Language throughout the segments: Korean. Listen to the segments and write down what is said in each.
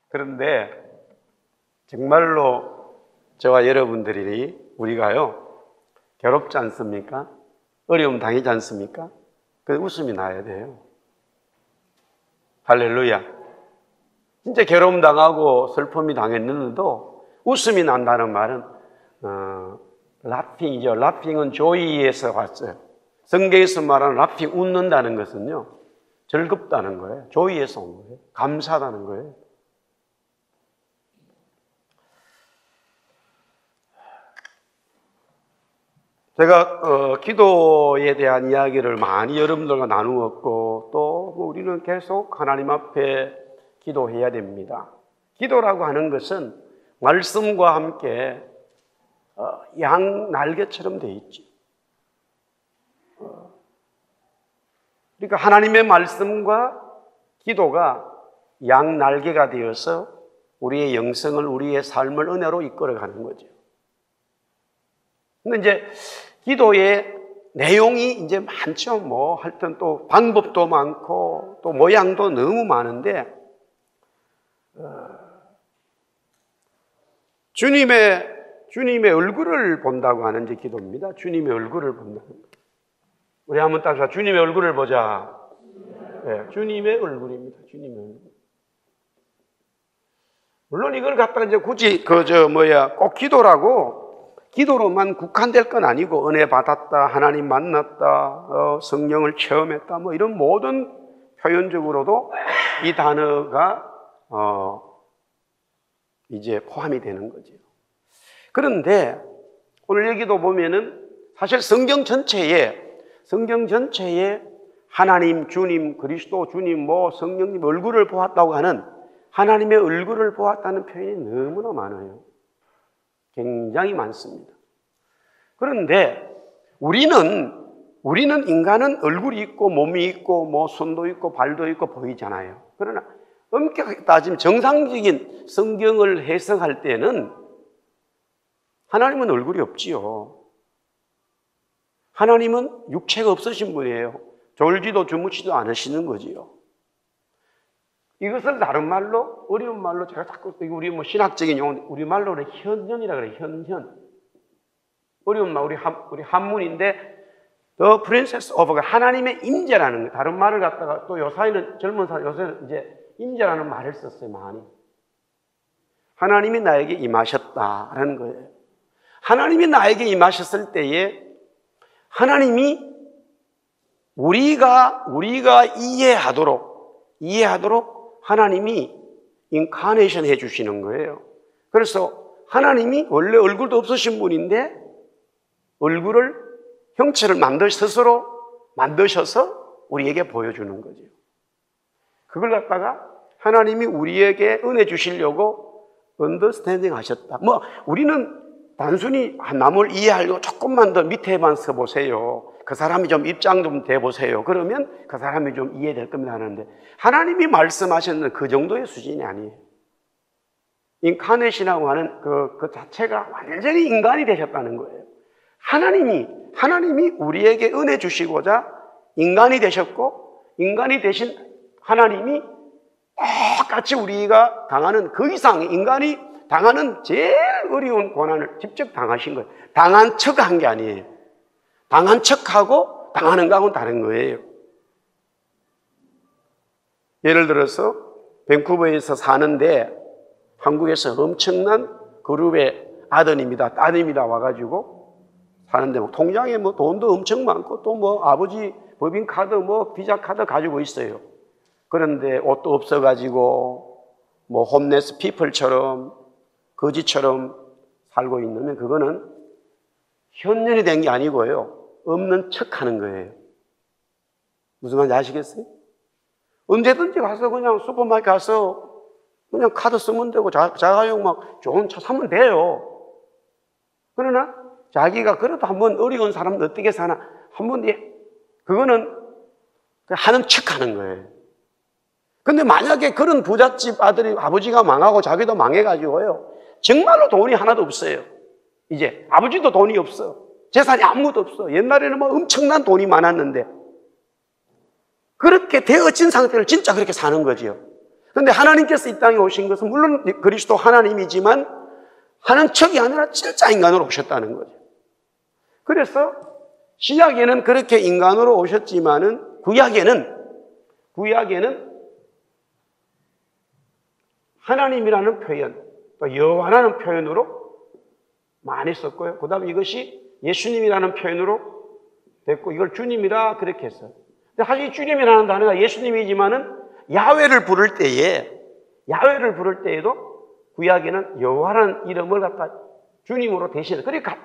그런데 정말로 저와 여러분들이 우리가요 괴롭지 않습니까? 어려움 당하지 않습니까? 그 웃음이 나야 돼요. 할렐루야. 진짜 괴로움 당하고 슬픔이 당했는데도 웃음이 난다는 말은 라핑이죠. 라핑은 조이에서 왔어요. 성경에서 말하는 라핑, 웃는다는 것은요 즐겁다는 거예요. 조이에서 온 거예요. 감사하다는 거예요. 제가 기도에 대한 이야기를 많이 여러분들과 나누었고 또 우리는 계속 하나님 앞에 기도해야 됩니다. 기도라고 하는 것은 말씀과 함께 양 날개처럼 되어 있지. 그러니까 하나님의 말씀과 기도가 양 날개가 되어서 우리의 영성을, 우리의 삶을 은혜로 이끌어가는 거죠. 근데 이제 기도의 내용이 이제 많죠. 뭐 하여튼 또 방법도 많고 또 모양도 너무 많은데 주님의 얼굴을 본다고 하는 이제 기도입니다. 주님의 얼굴을 본다는 거. 우리 한번 따라서 주님의 얼굴을 보자. 네, 주님의 얼굴입니다. 주님의 얼굴. 물론 이걸 갖다가 이제 굳이 꼭 기도로만 국한될 건 아니고 은혜 받았다, 하나님 만났다, 성령을 체험했다, 뭐 이런 모든 표현적으로도 이 단어가 이제 포함이 되는 거죠. 그런데 오늘 여기도 보면은 사실 성경 전체에 하나님, 주님, 그리스도, 주님, 뭐 성령님 얼굴을 보았다고 하는 하나님의 얼굴을 보았다는 표현이 너무나 많아요. 굉장히 많습니다. 그런데 우리는 인간은 얼굴이 있고 몸이 있고 뭐 손도 있고 발도 있고 보이잖아요. 그러나 엄격하게 따지면 정상적인 성경을 해석할 때는 하나님은 얼굴이 없지요. 하나님은 육체가 없으신 분이에요. 졸지도 주무시지도 않으시는 거지요. 이것을 다른 말로, 어려운 말로 제가 자꾸, 우리 뭐 신학적인 용어, 우리 말로는 현현이라 그래요. 현현. 어려운 말, 우리 한문인데, The Princess of God, 하나님의 임재라는 거예요. 다른 말을 갖다가 또 요사이는, 젊은 사람, 요새는 이제 임재라는 말을 썼어요, 많이. 하나님이 나에게 임하셨다라는 거예요. 하나님이 나에게 임하셨을 때에, 하나님이 우리가 이해하도록 하나님이 인카네이션 해주시는 거예요. 그래서 하나님이 원래 얼굴도 없으신 분인데 얼굴을 형체를 스스로 만드셔서 우리에게 보여주는 거죠. 그걸 갖다가 하나님이 우리에게 은혜 주시려고 언더스탠딩 하셨다. 뭐 우리는 단순히 남을 이해하려고 조금만 더 밑에만 서보세요. 그 사람이 좀 입장 좀 대보세요. 그러면 그 사람이 좀 이해될 겁니다 하는데 하나님이 말씀하셨는 그 정도의 수준이 아니에요. 인카네이션이라고 하는 그 자체가 완전히 인간이 되셨다는 거예요. 하나님이 우리에게 은혜 주시고자 인간이 되셨고 인간이 되신 하나님이 똑같이 우리가 당하는 그 이상 인간이 당하는 제일 어려운 고난을 직접 당하신 거예요. 당한 척한 게 아니에요. 당한 척하고 당하는 거하고는 다른 거예요. 예를 들어서 밴쿠버에서 사는데 한국에서 엄청난 그룹의 아드님이다 와가지고 사는데 뭐 통장에 뭐 돈도 엄청 많고 또 뭐 아버지 법인카드 뭐 비자카드 가지고 있어요. 그런데 옷도 없어가지고 뭐 홈레스 피플처럼 거지처럼 살고 있는 그거는 현년이 된 게 아니고요. 없는 척 하는 거예요. 무슨 말인지 아시겠어요? 언제든지 가서 그냥 슈퍼마켓 가서 그냥 카드 쓰면 되고 자가용 막 좋은 차 사면 돼요. 그러나 자기가 그래도 한번 어려운 사람은 어떻게 사나 한번 그거는 하는 척 하는 거예요. 근데 만약에 그런 부잣집 아버지가 망하고 자기도 망해가지고요. 정말로 돈이 하나도 없어요. 이제 아버지도 돈이 없어. 재산이 아무것도 없어. 옛날에는 뭐 엄청난 돈이 많았는데 그렇게 되어진 상태를 진짜 그렇게 사는 거지요. 그런데 하나님께서 이 땅에 오신 것은 물론 그리스도 하나님이지만 하는 척이 아니라 진짜 인간으로 오셨다는 거죠. 그래서 신약에는 그렇게 인간으로 오셨지만은 구약에는 하나님이라는 표현, 또 여호와라는 표현으로 많이 썼고요. 그 다음에 이것이 예수님이라는 표현으로 됐고, 이걸 주님이라 그렇게 했어요. 근데 사실 주님이라는 단어가 예수님이지만은 야훼를 부를 때에도 구약에는 여호와라는 이름을 갖다 주님으로 대신해. 그러니까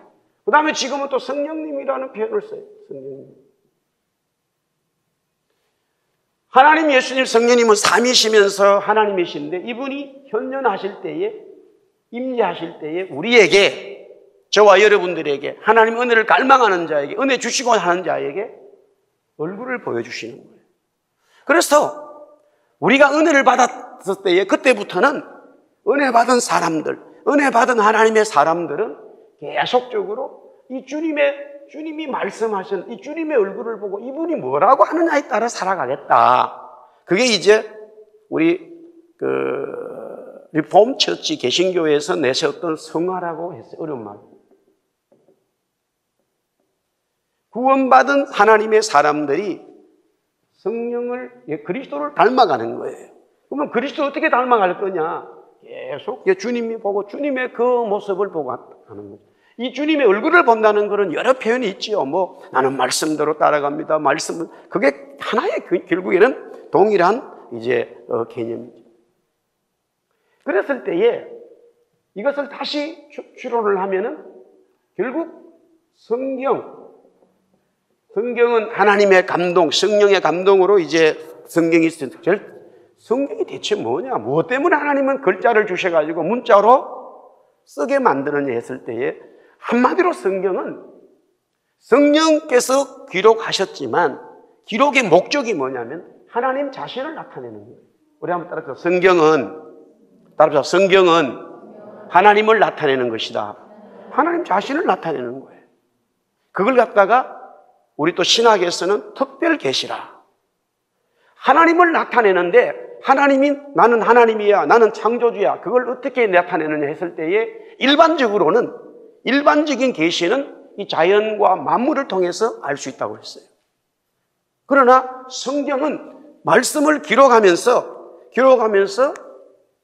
그 다음에 지금은 또 성령님이라는 표현을 써요. 성령님. 하나님, 예수님, 성령님은 삼위시면서 하나님이신데 이분이 현존하실 때에, 임재하실 때에 우리에게, 저와 여러분들에게, 하나님 은혜를 갈망하는 자에게, 은혜 주시고 하는 자에게 얼굴을 보여주시는 거예요. 그래서 우리가 은혜를 받았을 때에, 그때부터는 은혜 받은 사람들, 은혜 받은 하나님의 사람들은 계속적으로 이 주님이 말씀하신 이 주님의 얼굴을 보고 이분이 뭐라고 하느냐에 따라 살아가겠다. 그게 이제 우리 리폼 처치 개신교에서 내세웠던 성화라고 했어요. 어려운 말. 구원받은 하나님의 사람들이 성령을, 그리스도를 닮아가는 거예요. 그러면 그리스도를 어떻게 닮아갈 거냐? 계속 주님이 보고 주님의 그 모습을 보고 하는 거죠. 이 주님의 얼굴을 본다는 것은 여러 표현이 있지요. 뭐 나는 말씀대로 따라갑니다. 말씀은 그게 하나의 결국에는 동일한 이제 개념이죠. 그랬을 때에 이것을 다시 추론을 하면은 결국 성경은 하나님의 감동, 성령의 감동으로 이제 성경이 있어요. 성경이 대체 뭐냐? 무엇 때문에 하나님은 글자를 주셔가지고 문자로 쓰게 만드느냐 했을 때에 한마디로 성경은 성령께서 기록하셨지만 기록의 목적이 뭐냐면 하나님 자신을 나타내는 거예요. 우리 한번 따라서 성경은 하나님을 나타내는 것이다. 하나님 자신을 나타내는 거예요. 그걸 갖다가 우리 또 신학에서는 특별 계시라. 하나님을 나타내는데 하나님이 나는 하나님이야, 나는 창조주야. 그걸 어떻게 나타내느냐 했을 때에 일반적인 계시는 이 자연과 만물을 통해서 알 수 있다고 했어요. 그러나 성경은 말씀을 기록하면서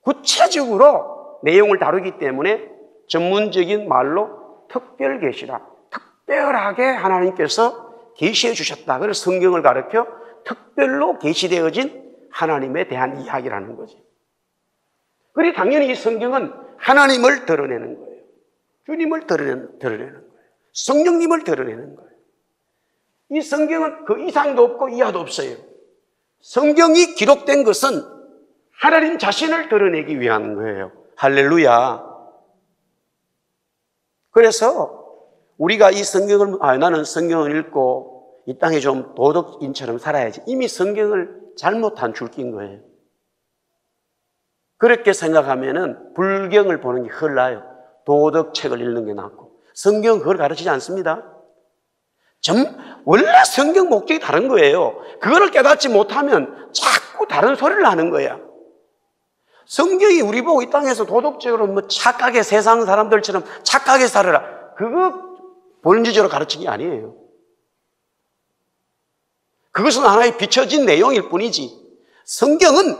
구체적으로 내용을 다루기 때문에 전문적인 말로 특별 계시라. 특별하게 하나님께서 계시해 주셨다. 그래서 성경을 가르쳐 특별로 계시되어진 하나님에 대한 이야기라는 거지. 그리고 당연히 이 성경은 하나님을 드러내는 거예요. 주님을 드러내는 거예요. 성령님을 드러내는 거예요. 이 성경은 그 이상도 없고 이하도 없어요. 성경이 기록된 것은 하나님 자신을 드러내기 위한 거예요. 할렐루야. 그래서 우리가 이 성경을, 나는 성경을 읽고 이 땅에 좀 도덕인처럼 살아야지. 이미 성경을 잘못한 줄기인 거예요. 그렇게 생각하면은 불경을 보는 게 흘러요. 도덕책을 읽는 게 낫고. 성경은 그걸 가르치지 않습니다. 원래 성경 목적이 다른 거예요. 그거를 깨닫지 못하면 자꾸 다른 소리를 하는 거야. 성경이 우리 보고 이 땅에서 도덕적으로 뭐 착하게 세상 사람들처럼 착하게 살아라. 그거 본질적으로 가르친 게 아니에요. 그것은 하나의 비춰진 내용일 뿐이지. 성경은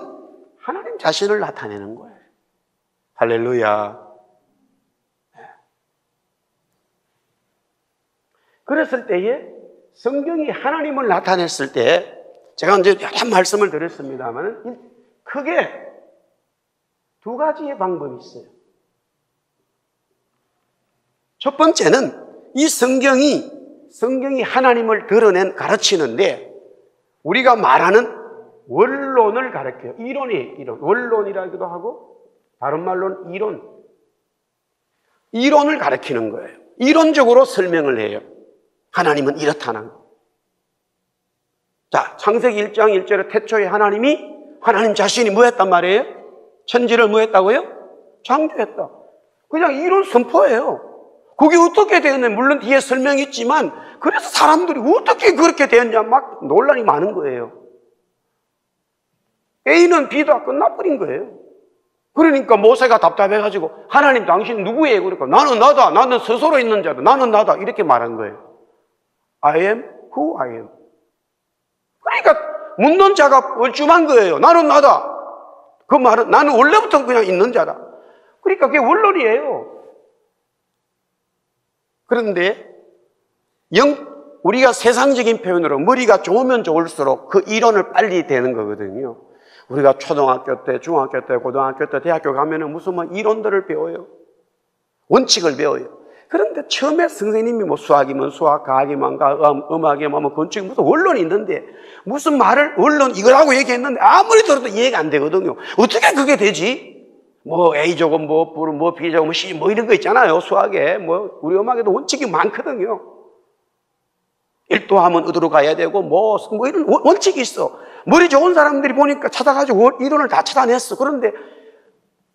하나님 자신을 나타내는 거예요. 할렐루야. 그랬을 때에 성경이 하나님을 나타냈을 때 제가 이제 여러 말씀을 드렸습니다만 크게 두 가지의 방법이 있어요. 첫 번째는 이 성경이 하나님을 가르치는데 우리가 말하는 원론을 가르쳐요. 이론. 원론이라기도 하고 다른 말로는 이론을 가르치는 거예요. 이론적으로 설명을 해요. 하나님은 이렇다는 거. 자, 창세기 1장 1절에 태초에 하나님 자신이 뭐 했단 말이에요? 천지를 뭐 했다고요? 창조했다. 그냥 이론 선포예요. 그게 어떻게 되었냐? 물론 뒤에 설명이 있지만 그래서 사람들이 어떻게 그렇게 되었냐 막 논란이 많은 거예요. A는 B다 끝나버린 거예요. 그러니까 모세가 답답해가지고 하나님 당신 누구예요? 그러니까 나는 나다. 나는 스스로 있는 자다. 나는 나다. 이렇게 말한 거예요. I am who I am. 그러니까 묻는 자가 뻘쭘한 거예요. 나는 나다. 그 말은 나는 원래부터 그냥 있는 자다. 그러니까 그게 원론이에요. 그런데 우리가 세상적인 표현으로 머리가 좋으면 좋을수록 그 이론을 빨리 되는 거거든요. 우리가 초등학교 때, 중학교 때, 고등학교 때, 대학교 가면은 무슨 뭐 이론들을 배워요. 원칙을 배워요. 그런데 처음에 선생님이 뭐 수학이면 수학, 과학이면 과학, 음악이면 뭐 건축, 무슨 원론이 있는데 무슨 말을 원론 이거라고 얘기했는데 아무리 들어도 이해가 안 되거든요. 어떻게 그게 되지? 뭐 A제곱, 뭐 B제곱, 뭐 C, 뭐 이런 거 있잖아요. 수학에. 뭐 우리 음악에도 원칙이 많거든요. 1도 하면 어디로 가야 되고 뭐 이런 원칙이 있어. 머리 좋은 사람들이 보니까 찾아가지고 이론을 다 찾아냈어. 그런데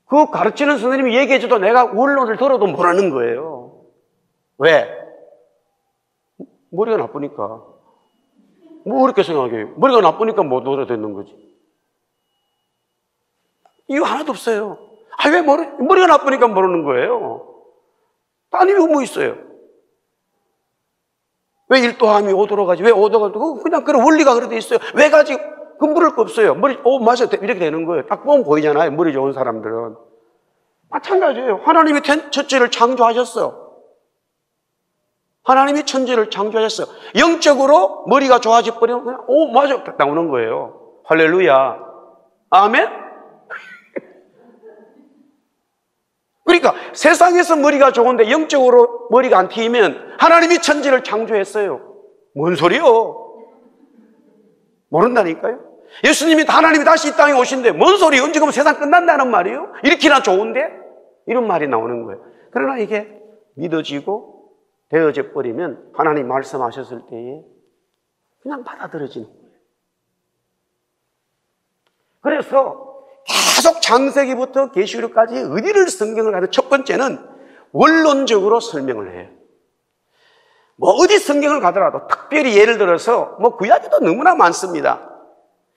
그 가르치는 선생님이 얘기해줘도 내가 원론을 들어도 모르는 거예요. 왜? 머리가 나쁘니까. 뭐 그렇게 생각해요. 머리가 나쁘니까 못 알아듣는 거지. 이유 하나도 없어요. 왜 머리가 나쁘니까 모르는 거예요? 딴 이유 뭐 있어요? 왜 1도 함이 5도로 가지? 왜 5도가 그냥 그런 원리가 그렇게 있어요. 왜 가지? 그 물을 거 없어요. 맞아. 이렇게 되는 거예요. 딱 보면 보이잖아요. 머리 좋은 사람들은. 마찬가지예요. 하나님이 천지를 창조하셨어. 하나님이 천지를 창조하셨어. 영적으로 머리가 좋아져 버리면 그냥 맞아. 딱 나오는 거예요. 할렐루야. 아멘? 그러니까 세상에서 머리가 좋은데 영적으로 머리가 안 트이면 하나님이 천지를 창조했어요. 뭔 소리요? 모른다니까요. 예수님이 하나님이 다시 이 땅에 오신데 뭔 소리? 언제 그러면 세상 끝난다는 말이에요? 이렇게나 좋은데? 이런 말이 나오는 거예요. 그러나 이게 믿어지고 되어져 버리면 하나님 말씀하셨을 때에 그냥 받아들여지는 거예요. 그래서 계속 창세기부터 계시록까지 어디를 성경을 가도 첫 번째는 원론적으로 설명을 해요. 뭐 어디 성경을 가더라도 특별히 예를 들어서 뭐 구약에도 너무나 많습니다.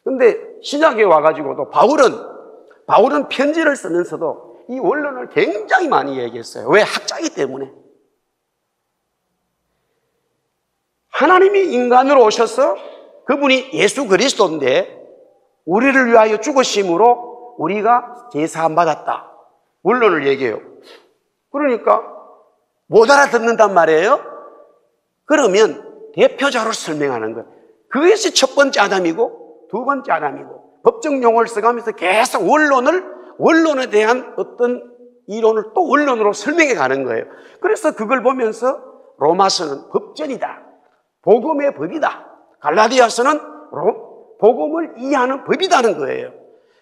근데 신약에 와가지고도 바울은 편지를 쓰면서도 이 원론을 굉장히 많이 얘기했어요. 왜? 학자이기 때문에. 하나님이 인간으로 오셔서 그분이 예수 그리스도인데 우리를 위하여 죽으심으로 우리가 제사함 받았다. 원론을 얘기해요. 그러니까 못 알아듣는단 말이에요. 그러면 대표자로 설명하는 거예요. 그것이 첫 번째 아담이고 두 번째 아담이고 법적 용어를 써가면서 계속 원론에 대한 어떤 이론을 또 원론으로 설명해 가는 거예요. 그래서 그걸 보면서 로마서는 법전이다. 복음의 법이다. 갈라디아서는 복음을 이해하는 법이다는 거예요.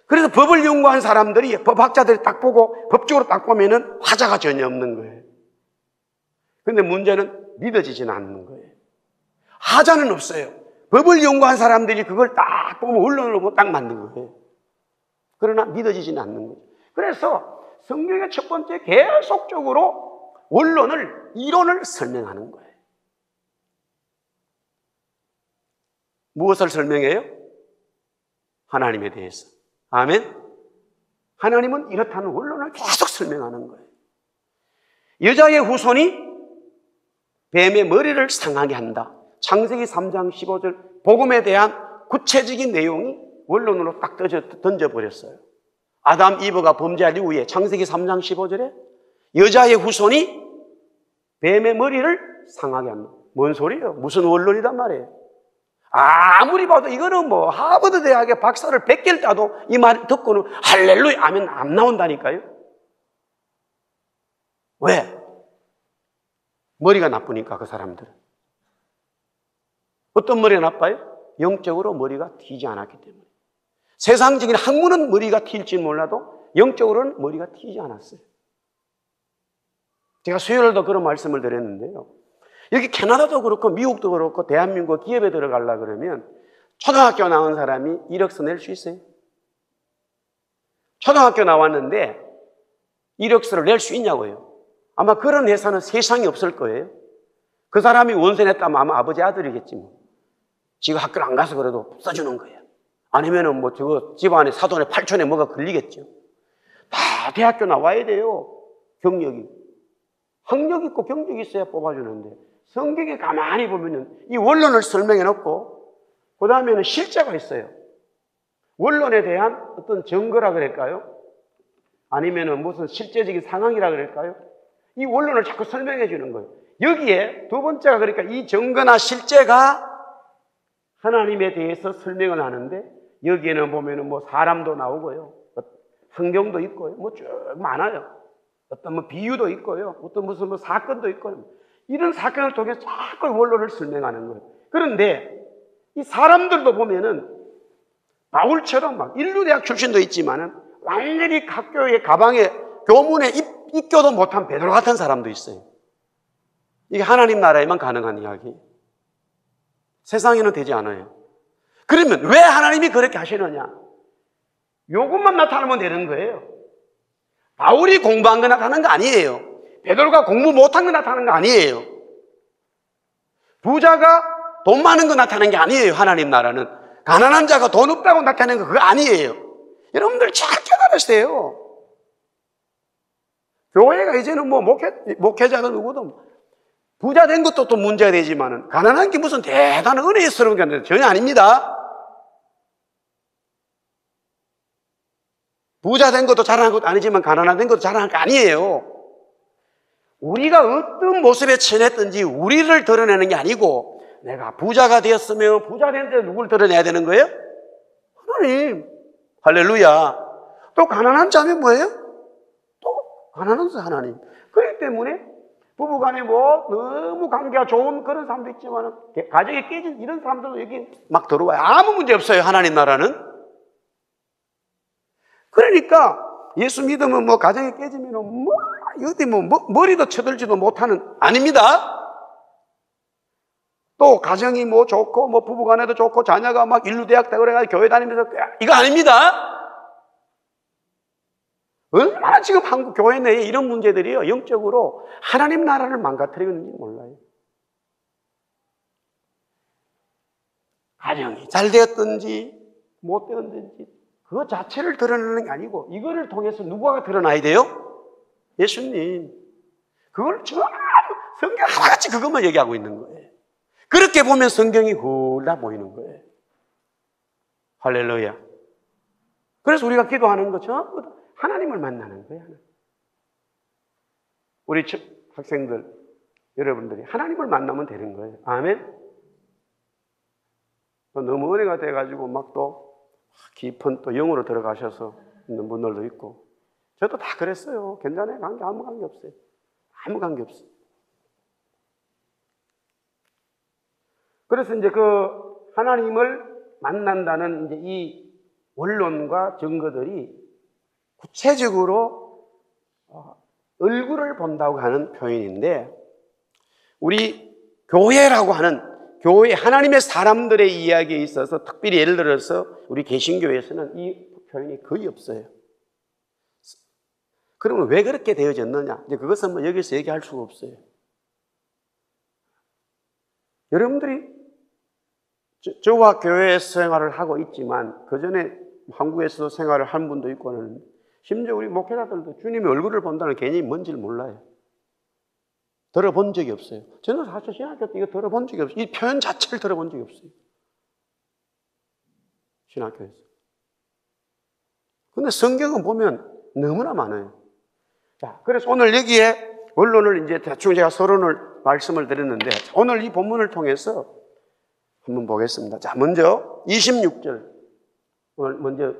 그래서 법을 연구한 사람들이, 법학자들이 딱 보고 법적으로 딱 보면은 화자가 전혀 없는 거예요. 그런데 문제는 믿어지지는 않는 거예요. 하자는 없어요. 법을 연구한 사람들이 그걸 딱 보면 원론으로 딱 만든 거예요. 그러나 믿어지지는 않는 거예요. 그래서 성경의 첫 번째 계속적으로 이론을 설명하는 거예요. 무엇을 설명해요? 하나님에 대해서. 아멘? 하나님은 이렇다는 원론을 계속 설명하는 거예요. 여자의 후손이 뱀의 머리를 상하게 한다. 창세기 3장 15절 복음에 대한 구체적인 내용이 원론으로 딱 던져버렸어요. 아담, 이브가 범죄할 이후에 창세기 3장 15절에 여자의 후손이 뱀의 머리를 상하게 한다. 뭔 소리예요? 무슨 원론이단 말이에요? 아무리 봐도 이거는 뭐 하버드 대학의 박사를 100개를 따도 이 말 듣고는 할렐루야 하면 안 나온다니까요. 왜? 머리가 나쁘니까 그 사람들은. 어떤 머리가 나빠요? 영적으로 머리가 튀지 않았기 때문에. 세상적인 학문은 머리가 튈지 몰라도 영적으로는 머리가 튀지 않았어요. 제가 수요일도 그런 말씀을 드렸는데요. 여기 캐나다도 그렇고 미국도 그렇고 대한민국 기업에 들어가려고 그러면 초등학교 나온 사람이 이력서 낼 수 있어요? 초등학교 나왔는데 이력서를 낼 수 있냐고요? 아마 그런 회사는 세상에 없을 거예요. 그 사람이 원서 냈다면 아마 아버지 아들이겠지 뭐. 지금 학교를 안 가서 그래도 써주는 거예요. 아니면은 뭐 저거 집안에 사돈의 팔촌에 뭐가 걸리겠죠. 다 대학교 나와야 돼요. 경력이. 학력 있고 경력이 있어야 뽑아주는데, 성경에 가만히 보면은 이 원론을 설명해 놓고, 그 다음에는 실제가 있어요. 원론에 대한 어떤 증거라 그럴까요? 아니면은 무슨 실제적인 상황이라 그럴까요? 이 원론을 자꾸 설명해 주는 거예요. 여기에 두 번째가, 그러니까 이 증거나 실제가 하나님에 대해서 설명을 하는데, 여기에는 보면은 뭐 사람도 나오고요, 환경도 있고요, 뭐 쭉 많아요. 어떤 뭐 비유도 있고요, 어떤 무슨 뭐 사건도 있고요. 이런 사건을 통해서 자꾸 원론을 설명하는 거예요. 그런데 이 사람들도 보면은 바울처럼 막 인류대학 출신도 있지만은 완전히 학교의 가방에 교문에 입교도 못한 베드로 같은 사람도 있어요. 이게 하나님 나라에만 가능한 이야기. 세상에는 되지 않아요. 그러면 왜 하나님이 그렇게 하시느냐? 요것만 나타나면 되는 거예요. 바울이 공부한 거 나타나는 거 아니에요. 베드로가 공부 못한 거 나타나는 거 아니에요. 부자가 돈 많은 거 나타나는 게 아니에요. 하나님 나라는 가난한 자가 돈 없다고 나타내는 거 그거 아니에요. 여러분들 잘 깨달으세요. 교회가 이제는 뭐 목회자도 누구도 부자 된 것도 또 문제가 되지만은 가난한 게 무슨 대단한 은혜스러운 게 아니라 전혀 아닙니다. 부자 된 것도 자랑한 것도 아니지만 가난한 된 것도 자랑한 거 아니에요. 우리가 어떤 모습에 처했든지 우리를 드러내는 게 아니고, 내가 부자가 되었으면 부자 되는데 누굴 드러내야 되는 거예요? 하나님. 할렐루야. 또 가난한 자면 뭐예요? 또 가난한 자 하나님. 그렇기 때문에 부부간에 뭐 너무 관계가 좋은 그런 사람도 있지만 가정이 깨진 이런 사람들도 여기 막 들어와요. 아무 문제 없어요. 하나님 나라는. 그러니까 예수 믿으면 뭐 가정이 깨지면 뭐 어디 뭐 머리도 쳐들지도 못하는, 아닙니다. 또 가정이 뭐 좋고 뭐 부부간에도 좋고 자녀가 막 인류대학 되고 그래가지고 교회 다니면서 이거 아닙니다. 얼마나 지금 한국 교회 내에 이런 문제들이요, 영적으로 하나님 나라를 망가뜨리고 있는지 몰라요. 가정이 잘 되었든지 못 되었든지 그 자체를 드러내는 게 아니고, 이거를 통해서 누구가 드러나야 돼요? 예수님. 그걸 전부 성경 하나같이 그것만 얘기하고 있는 거예요. 그렇게 보면 성경이 훌라 보이는 거예요. 할렐루야. 그래서 우리가 기도하는 거 전부 다 하나님을 만나는 거예요. 우리 학생들, 여러분들이 하나님을 만나면 되는 거예요. 아멘. 너무 은혜가 돼가지고 막 또 깊은 또 영으로 들어가셔서 있는 분들도 있고, 저도 다 그랬어요. 괜찮아요. 아무 관계 없어요. 아무 관계 없어요. 그래서 이제 그 하나님을 만난다는 이제 이 원론과 증거들이 구체적으로 얼굴을 본다고 하는 표현인데, 우리 교회라고 하는 교회, 하나님의 사람들의 이야기에 있어서 특별히 예를 들어서 우리 개신교에서는 이 표현이 거의 없어요. 그러면 왜 그렇게 되어졌느냐? 이제 그것은 뭐 여기서 얘기할 수가 없어요. 여러분들이 저와 교회 생활을 하고 있지만 그 전에 한국에서 생활을 한 분도 있고 하는, 심지어 우리 목회자들도 주님의 얼굴을 본다는 개념이 뭔지를 몰라요. 들어본 적이 없어요. 저는 사실 신학교 때 이거 들어본 적이 없어요. 이 표현 자체를 들어본 적이 없어요. 신학교에서. 근데 성경은 보면 너무나 많아요. 자, 그래서 오늘 여기에 원론을 이제 대충 제가 서론을 말씀을 드렸는데, 오늘 이 본문을 통해서 한번 보겠습니다. 자, 먼저 26절. 먼저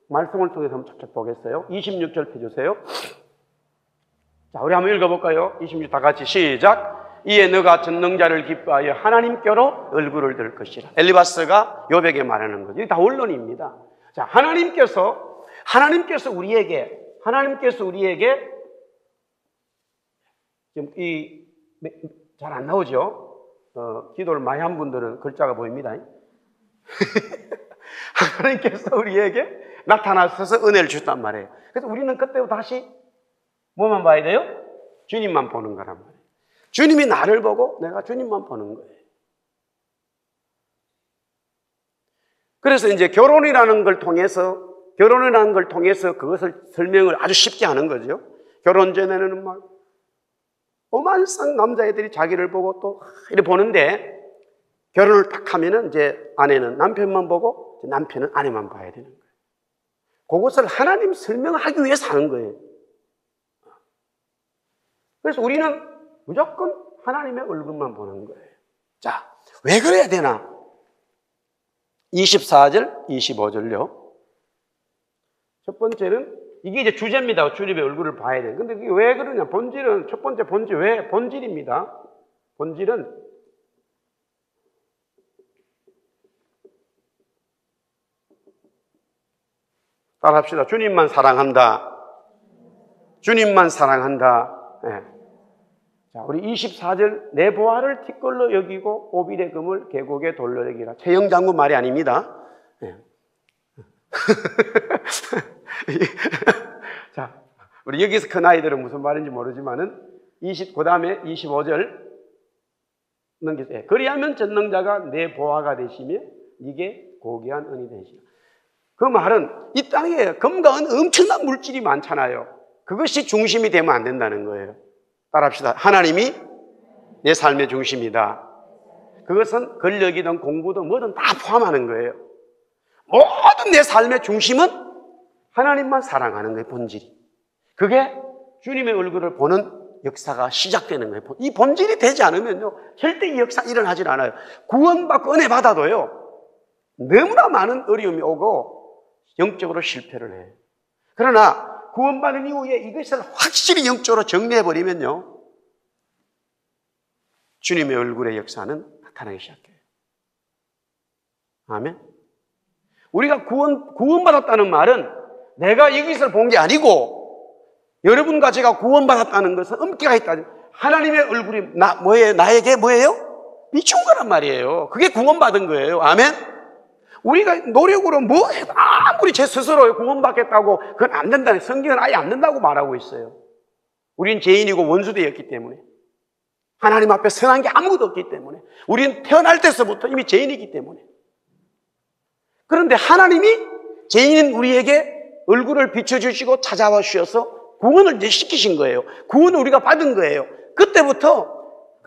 말씀을 통해서 한번 쫙쫙 보겠어요. 26절 펴주세요. 자, 우리 한번 읽어볼까요? 26절 다 같이 시작. 이에 너가 전능자를 기뻐하여 하나님께로 얼굴을 들 것이라. 엘리바스가 욥에게 말하는 거죠. 이게 다 원론입니다. 자, 하나님께서 우리에게 지금 잘 안 나오죠? 기도를 많이 한 분들은 글자가 보입니다. 하나님께서 우리에게 나타나셔서 은혜를 주셨단 말이에요. 그래서 우리는 그때부터 다시 뭐만 봐야 돼요? 주님만 보는 거란 말이에요. 주님이 나를 보고 내가 주님만 보는 거예요. 그래서 이제 결혼이라는 걸 통해서 그것을 설명을 아주 쉽게 하는 거죠. 결혼 전에는 막 오만상 남자애들이 자기를 보고 또 이렇게 보는데, 결혼을 딱 하면은 이제 아내는 남편만 보고 남편은 아내만 봐야 되는 거예요. 그것을 하나님 설명하기 위해서 하는 거예요. 그래서 우리는 무조건 하나님의 얼굴만 보는 거예요. 자, 왜 그래야 되나? 24절, 25절요. 첫 번째는 이게 이제 주제입니다. 주님의 얼굴을 봐야 돼요. 근데 이게 왜 그러냐? 본질은, 첫 번째 본질, 왜? 본질입니다. 본질은 따라합시다. 주님만 사랑한다. 주님만 사랑한다. 네. 자, 우리 24절, 내 보화를 티끌로 여기고 오빌의 금을 계곡에 돌려내기라. 최영 장군 말이 아닙니다. 네. 자, 우리 여기서 큰 아이들은 무슨 말인지 모르지만은 그 다음에 25절 넘기세요. 그리하면 전능자가 내 보화가 되시며 이게 고귀한 은이 되시라. 그 말은 이 땅에 금과 은 엄청난 물질이 많잖아요. 그것이 중심이 되면 안 된다는 거예요. 따라합시다. 하나님이 내 삶의 중심이다. 그것은 권력이든 공부든 뭐든 다 포함하는 거예요. 모든 내 삶의 중심은 하나님만 사랑하는 거예요. 본질이. 그게 주님의 얼굴을 보는 역사가 시작되는 거예요. 이 본질이 되지 않으면요, 절대 이 역사 일어나질 않아요. 구원받고 은혜 받아도요, 너무나 많은 어려움이 오고 영적으로 실패를 해요. 그러나 구원받은 이후에 이것을 확실히 영적으로 정리해버리면요, 주님의 얼굴의 역사는 나타나기 시작해요. 아멘. 우리가 구원받았다는 말은 내가 여기서 본 게 아니고, 여러분과 제가 구원받았다는 것은 엄기가 있다. 하나님의 얼굴이 나에게 뭐예요? 비춘 거란 말이에요. 그게 구원받은 거예요. 아멘. 우리가 노력으로 뭐 해도 아무리 제 스스로 구원받겠다고 그건 안 된다는, 성경은 아예 안 된다고 말하고 있어요. 우리는 죄인이고 원수되었기 때문에, 하나님 앞에 선한 게 아무것도 없기 때문에, 우리는 태어날 때서부터 이미 죄인이기 때문에. 그런데 하나님이 죄인인 우리에게 얼굴을 비춰주시고 찾아와 주셔서 구원을 이제 시키신 거예요. 구원을 우리가 받은 거예요. 그때부터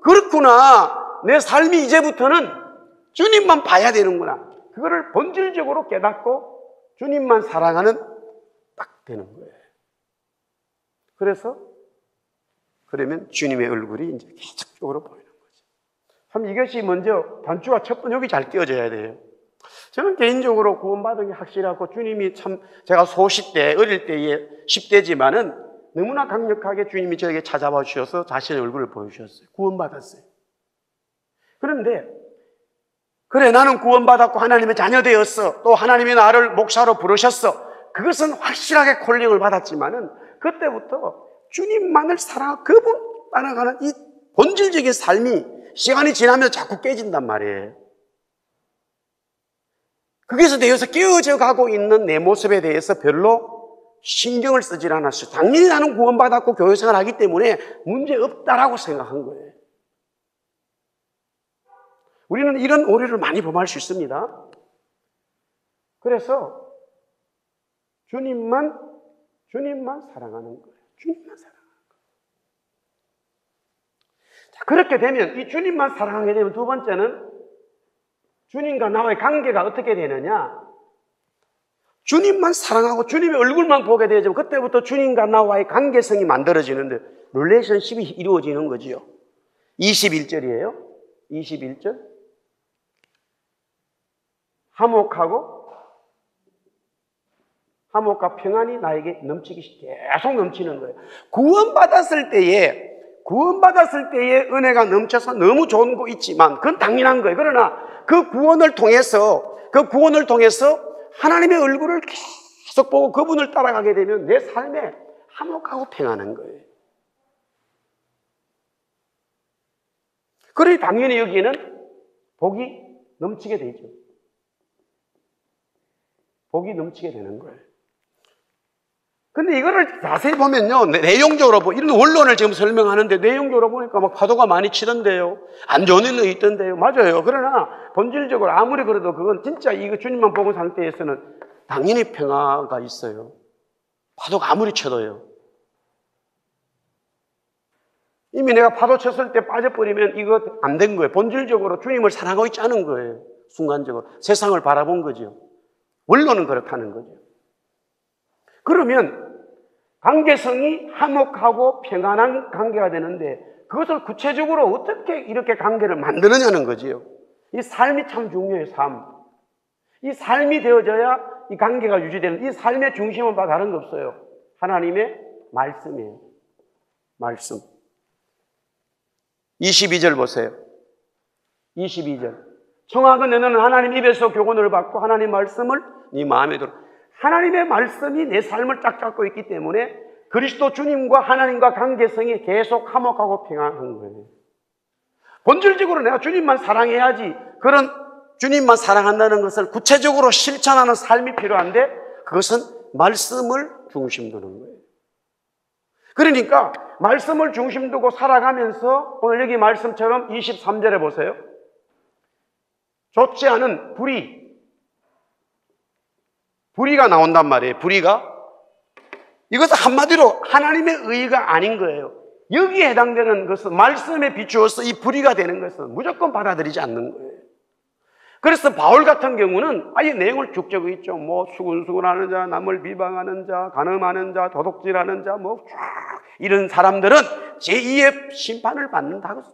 그렇구나, 내 삶이 이제부터는 주님만 봐야 되는구나, 그거를 본질적으로 깨닫고 주님만 사랑하는 딱 되는 거예요. 그러면 주님의 얼굴이 이제 계속적으로 보이는 거죠. 참 이것이 먼저 단추가 첫 번 여기 잘 끼워져야 돼요. 저는 개인적으로 구원받은 게 확실하고, 주님이 참, 제가 소시 때, 어릴 때에 10대지만은 너무나 강력하게 주님이 저에게 찾아와 주셔서 자신의 얼굴을 보여주셨어요. 구원받았어요. 그런데 그래, 나는 구원받았고 하나님의 자녀 되었어, 또 하나님이 나를 목사로 부르셨어, 그것은 확실하게 콜링을 받았지만은 그때부터 주님만을 사랑하고 그분 따라가는 이 본질적인 삶이 시간이 지나면서 자꾸 깨진단 말이에요. 거기서 되어서 깨어져 가고 있는 내 모습에 대해서 별로 신경을 쓰질 않았어요. 당연히 나는 구원받았고 교회생활을 하기 때문에 문제 없다라고 생각한 거예요. 우리는 이런 오류를 많이 범할 수 있습니다. 그래서 주님만 사랑하는 거예요. 주님만 사랑하는 거예요. 자, 그렇게 되면, 이 주님만 사랑하게 되면 두 번째는 주님과 나와의 관계가 어떻게 되느냐? 주님만 사랑하고 주님의 얼굴만 보게 되죠. 그때부터 주님과 나와의 관계성이 만들어지는데 릴레이션십이 이루어지는 거지요. 21절이에요. 21절. 화목과 평안이 나에게 계속 넘치는 거예요. 구원받았을 때에 은혜가 넘쳐서 너무 좋은 거 있지만 그건 당연한 거예요. 그러나 그 구원을 통해서 하나님의 얼굴을 계속 보고 그분을 따라가게 되면 내 삶에 화목하고 평안한 거예요. 그러니 당연히 여기에는 복이 넘치게 되죠. 복이 넘치게 되는 거예요. 근데 이거를 자세히 보면요, 내용적으로 이런 원론을 지금 설명하는데 내용적으로 보니까 막 파도가 많이 치던데요, 안 좋은 일도 있던데요. 맞아요. 그러나 본질적으로 아무리 그래도 그건 진짜 이거 주님만 보는 상태에서는 당연히 평화가 있어요. 파도가 아무리 쳐도요. 이미 내가 파도 쳤을 때 빠져버리면 이거 안 된 거예요. 본질적으로 주님을 사랑하고 있지 않은 거예요. 순간적으로 세상을 바라본 거죠. 원론은 그렇다는 거죠. 그러면 관계성이 화목하고 평안한 관계가 되는데 그것을 구체적으로 어떻게 이렇게 관계를 만드느냐는 거지요. 이 삶이 참 중요해요. 이 삶이 되어져야 이 관계가 유지되는, 이 삶의 중심은 다른 거 없어요. 하나님의 말씀이에요. 말씀. 22절 보세요. 22절. 청하건 너는 하나님 입에서 교훈을 받고 하나님 말씀을 네 마음에 들어. 하나님의 말씀이 내 삶을 딱 잡고 있기 때문에 그리스도 주님과 하나님과 관계성이 계속 화목하고 평안한 거예요. 본질적으로 내가 주님만 사랑해야지, 그런 주님만 사랑한다는 것을 구체적으로 실천하는 삶이 필요한데 그것은 말씀을 중심 두는 거예요. 그러니까 말씀을 중심 두고 살아가면서 오늘 여기 말씀처럼 23절에 보세요. 좋지 않은 불의가 나온단 말이에요. 불의가. 이것은 한마디로 하나님의 의가 아닌 거예요. 여기에 해당되는 것은 말씀에 비추어서 이 불의가 되는 것은 무조건 받아들이지 않는 거예요. 그래서 바울 같은 경우는 아예 내용을 쭉 적어 있죠. 뭐 수군수군하는 자, 남을 비방하는 자, 간음하는 자, 도둑질하는 자, 뭐 쫙 이런 사람들은 제2의 심판을 받는다고 쭉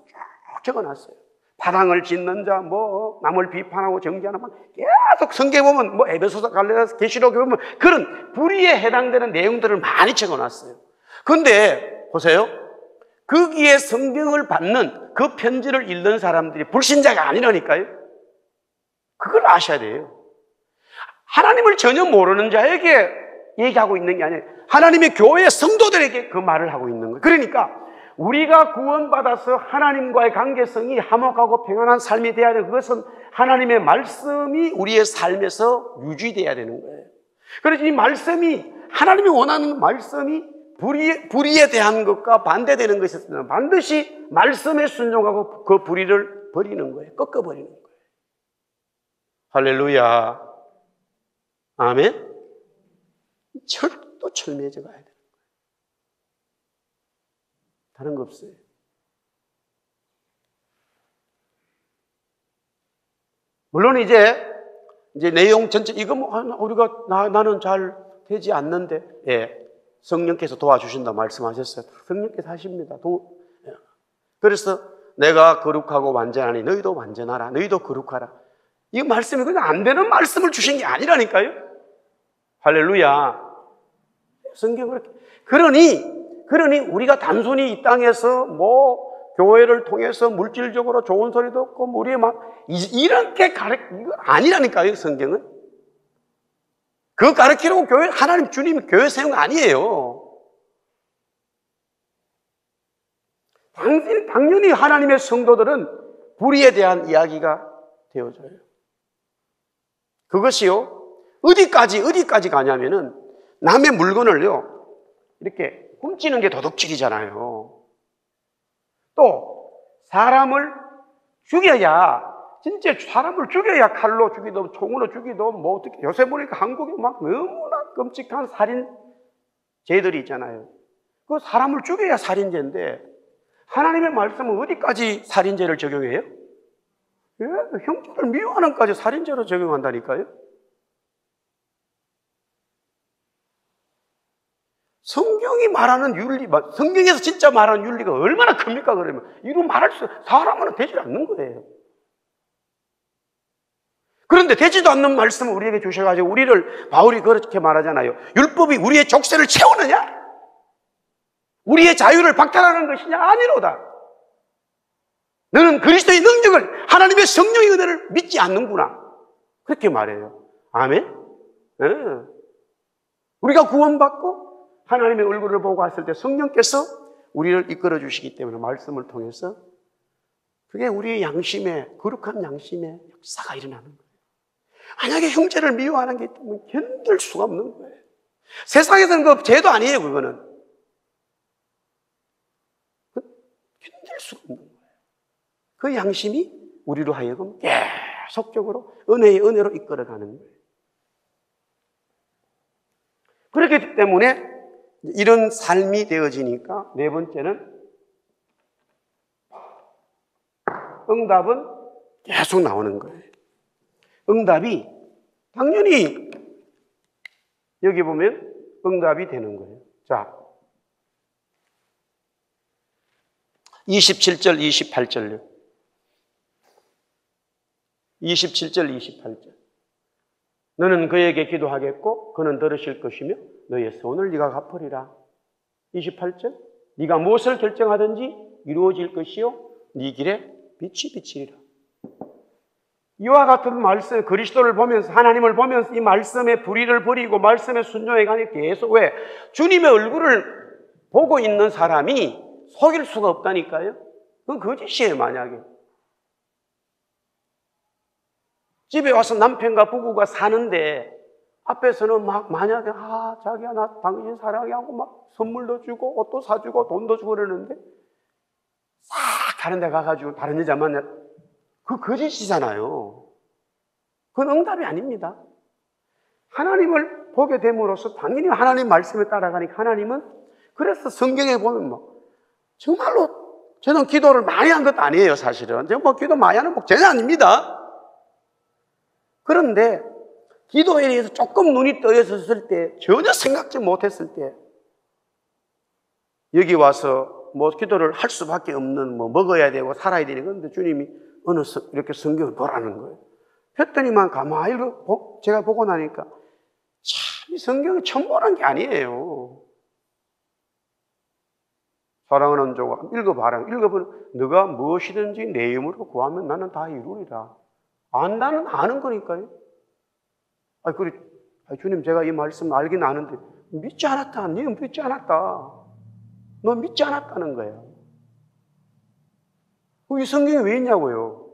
적어놨어요. 파당을 짓는 자, 뭐 남을 비판하고 정죄하는 막 계속 성경에 보면 뭐 에베소서, 갈라디아서, 계시록에 보면 그런 불의에 해당되는 내용들을 많이 적어놨어요. 그런데 보세요. 거기에 성경을 받는 그 편지를 읽는 사람들이 불신자가 아니라니까요. 그걸 아셔야 돼요. 하나님을 전혀 모르는 자에게 얘기하고 있는 게 아니에요. 하나님의 교회 성도들에게 그 말을 하고 있는 거예요. 그러니까 우리가 구원받아서 하나님과의 관계성이 화목하고 평안한 삶이 돼야 되는 그것은 하나님의 말씀이 우리의 삶에서 유지돼야 되는 거예요. 그래서 이 말씀이, 하나님이 원하는 말씀이 불의에 대한 것과 반대되는 것이 있으면 반드시 말씀에 순종하고 그 불의를 버리는 거예요. 꺾어버리는 거예요. 할렐루야. 아멘. 철저히 가야 돼요. 다른 거 없어요. 물론 이제 내용 전체 이거 뭐 우리가 나는 잘 되지 않는데, 예, 성령께서 도와주신다 말씀하셨어요. 성령께서 하십니다. 예. 그래서 내가 거룩하고 완전하니 너희도 완전하라. 너희도 거룩하라. 이 말씀이 그냥 안 되는 말씀을 주신 게 아니라니까요. 할렐루야. 성경을 그러니 우리가 단순히 이 땅에서 뭐 교회를 통해서 물질적으로 좋은 소리 듣고 뭐 우리의 막 이렇게 이거 아니라니까요. 성경은 그거 가르치려고 하나님 주님이 교회 세운 거 아니에요. 당연히 하나님의 성도들은 불의에 대한 이야기가 되어져요. 그것이요, 어디까지 가냐면은 남의 물건을요 이렇게 훔치는 게 도둑질이잖아요. 또 사람을 죽여야, 진짜 사람을 죽여야 칼로 죽이든 총으로 죽이든 뭐 어떻게, 요새 보니까 한국에 막 너무나 끔찍한 살인죄들이 있잖아요. 그 사람을 죽여야 살인죄인데 하나님의 말씀은 어디까지 살인죄를 적용해요? 예, 형제를 미워하는 까지 살인죄로 적용한다니까요. 성경이 말하는 윤리, 성경에서 진짜 말하는 윤리가 얼마나 큽니까? 그러면 이로 말할 수, 사람은 되지 않는 거예요. 그런데 되지도 않는 말씀을 우리에게 주셔가지고 바울이 그렇게 말하잖아요. 율법이 우리의 족쇄를 채우느냐? 우리의 자유를 박탈하는 것이냐? 아니로다. 너는 그리스도의 능력을, 하나님의 성령의 은혜를 믿지 않는구나. 그렇게 말해요. 아멘? 네. 우리가 구원받고 하나님의 얼굴을 보고 왔을 때 성령께서 우리를 이끌어 주시기 때문에 말씀을 통해서 그게 우리의 양심에, 거룩한 양심의 역사가 일어나는 거예요. 만약에 형제를 미워하는 게 있다면 견딜 수가 없는 거예요. 세상에서는 그 죄도 아니에요, 그거는. 견딜 수가 없는 거예요. 그 양심이 우리로 하여금 계속적으로 은혜의 은혜로 이끌어가는 거예요. 그렇기 때문에 이런 삶이 되어지니까 네 번째는 응답은 계속 나오는 거예요. 응답이 당연히 여기 보면 응답이 되는 거예요. 자, 27절, 28절요. 27절, 28절. 너는 그에게 기도하겠고 그는 들으실 것이며 너의 소원을 네가 갚으리라. 28절. 네가 무엇을 결정하든지 이루어질 것이요 네 길에 빛이 비치리라. 이와 같은 말씀, 그리스도를 보면서, 하나님을 보면서 이 말씀의 불의를 버리고 말씀의 순종에 가니 계속 왜? 주님의 얼굴을 보고 있는 사람이 속일 수가 없다니까요. 그건 거짓이에요, 만약에. 집에 와서 남편과 부부가 사는데 앞에서는 막 만약에 자기야 나 당신 사랑해 하고 막 선물도 주고 옷도 사주고 돈도 주고 그러는데 싹 다른 데 가가지고 다른 여자 만나 그 거짓이잖아요. 그건 응답이 아닙니다. 하나님을 보게 됨으로써 당연히 하나님 말씀에 따라가니까 하나님은 그래서 성경에 보면 뭐 정말로 저는 기도를 많이 한 것도 아니에요, 사실은. 제가 뭐 기도 많이 하는 목 전혀 아닙니다. 그런데 기도에 대해서 조금 눈이 떠있었을 때, 전혀 생각지 못했을 때, 여기 와서 뭐 기도를 할 수밖에 없는 뭐 먹어야 되고 살아야 되는 건데 주님이 어느 이렇게 성경을 보라는 거예요. 했더니만 가만히 제가 보고 나니까 참 이 성경이 처음 보는 게 아니에요. 사랑하는 조가 읽어봐라. 읽어보면 너가 무엇이든지 내 이름으로 구하면 나는 다 이루리라. 안다는 아는 거니까요. 주님 제가 이 말씀 알긴 아는데 믿지 않았다. 네 믿지 않았다. 너 믿지 않았다는 거예요. 이 성경이 왜 있냐고요.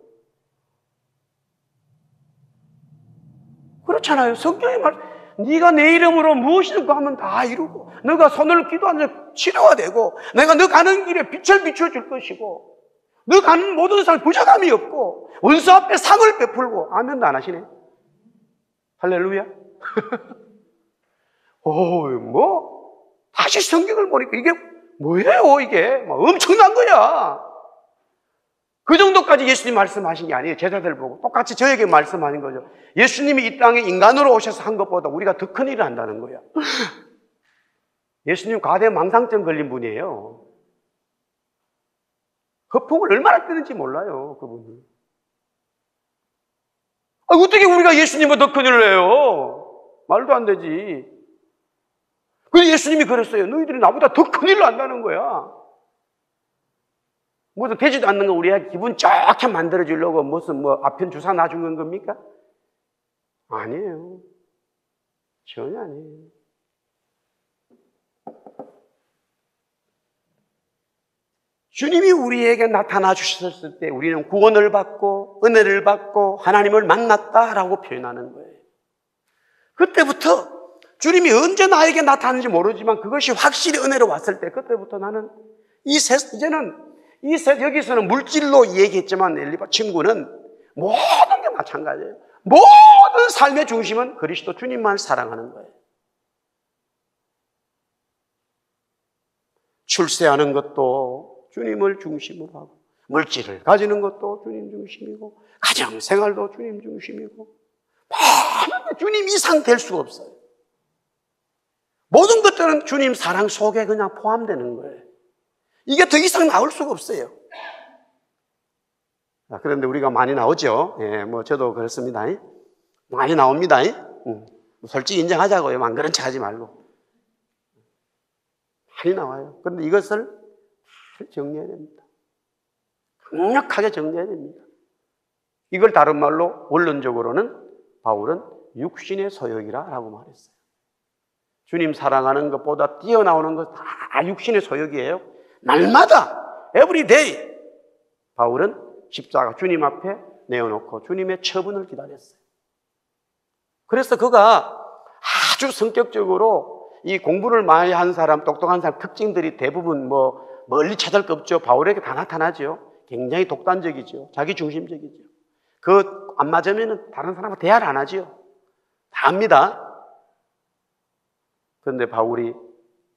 그렇잖아요. 성경의 말, 네가 내 이름으로 무엇이든 구하면 다 이루고, 너가 손을 기도하는 치료가 되고, 내가 너 가는 길에 빛을 비춰줄 것이고, 너 가는 모든 상 부족함이 없고, 원수 앞에 상을 베풀고, 아멘도 안 하시네. 할렐루야. 다시 성경을 보니까 이게 뭐예요, 이게? 엄청난 거야. 그 정도까지 예수님 말씀하신 게 아니에요. 제자들 보고 똑같이 저에게 말씀하신 거죠. 예수님이 이 땅에 인간으로 오셔서 한 것보다 우리가 더 큰 일을 한다는 거야. 예수님 과대망상증 걸린 분이에요. 거품을 얼마나 뜨는지 몰라요, 그분이. 어떻게 우리가 예수님보다 더 큰 일을 해요? 말도 안 되지. 근데 예수님이 그랬어요. 너희들이 나보다 더 큰 일을 한다는 거야. 무슨 되지도 않는 거 우리가 기분 좋게 만들어주려고 무슨 아편 주사 놔준 겁니까? 아니에요. 전혀 아니에요. 주님이 우리에게 나타나 주셨을 때 우리는 구원을 받고 은혜를 받고 하나님을 만났다라고 표현하는 거예요. 그때부터 주님이 언제 나에게 나타나는지 모르지만 그것이 확실히 은혜로 왔을 때 그때부터 나는 여기서는 물질로 얘기했지만 엘리바 친구는 모든 게 마찬가지예요. 모든 삶의 중심은 그리스도 주님만 사랑하는 거예요. 출세하는 것도 주님을 중심으로 하고 물질을 가지는 것도 주님 중심이고 가정생활도 주님 중심이고 모든 게 주님 이상 될 수가 없어요. 모든 것들은 주님 사랑 속에 그냥 포함되는 거예요. 이게 더 이상 나올 수가 없어요. 그런데 우리가 많이 나오죠. 저도 그렇습니다. 많이 나옵니다. 솔직히 인정하자고요. 안 그런 척 하지 말고. 많이 나와요. 그런데 이것을 정리해야 됩니다. 강력하게 정리해야 됩니다. 이걸 다른 말로 원론적으로는 바울은 육신의 소욕이라고 말했어요. 주님 사랑하는 것보다 뛰어나오는 것 다 육신의 소욕이에요. 날마다 every day 바울은 십자가 주님 앞에 내어놓고 주님의 처분을 기다렸어요. 그래서 그가 아주 성격적으로 이 공부를 많이 한 사람, 똑똑한 사람 특징들이 대부분 뭐 멀리 찾을 거 없죠. 바울에게 다 나타나죠. 굉장히 독단적이죠. 자기중심적이죠. 그 안 맞으면 다른 사람과 대화를 안 하죠. 다 압니다. 그런데 바울이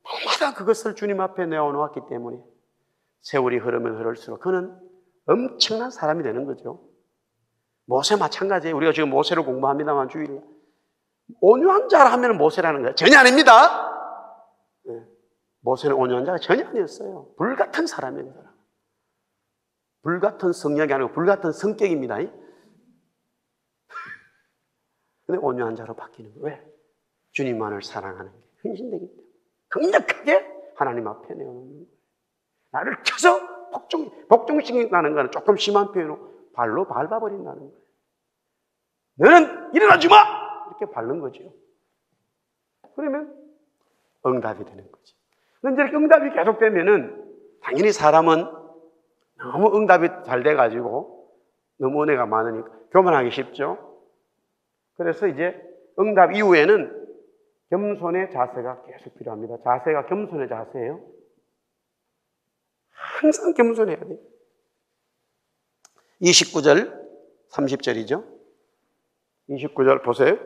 날마다 그것을 주님 앞에 내어놓았기 때문에 세월이 흐르면 흐를수록 그는 엄청난 사람이 되는 거죠. 모세 마찬가지예요. 우리가 지금 모세를 공부합니다만 주일에 온유한 자라 하면 모세라는 거예요. 전혀 아닙니다. 네. 모세는 온유한 자가 전혀 아니었어요. 불같은 사람이에요. 불같은 성격이 아니고 불같은 성격입니다. 근데 온유한 자로 바뀌는 거예요. 왜? 주님만을 사랑하는 게 헌신되기 때문에 강력하게 하나님 앞에 내어놓는 거예요. 나를 쳐서 복종시킨다는 거는 조금 심한 표현으로 발로 밟아버린다는 거예요. 너는 일어나지 마! 이렇게 밟는 거죠. 그러면 응답이 되는 거죠. 그런데 이렇게 응답이 계속되면은 당연히 사람은 너무 응답이 잘 돼가지고 너무 은혜가 많으니까 교만하기 쉽죠. 그래서 이제 응답 이후에는 겸손의 자세가 계속 필요합니다. 자세가 겸손의 자세예요. 항상 겸손해야 돼요. 29절, 30절이죠. 29절 보세요.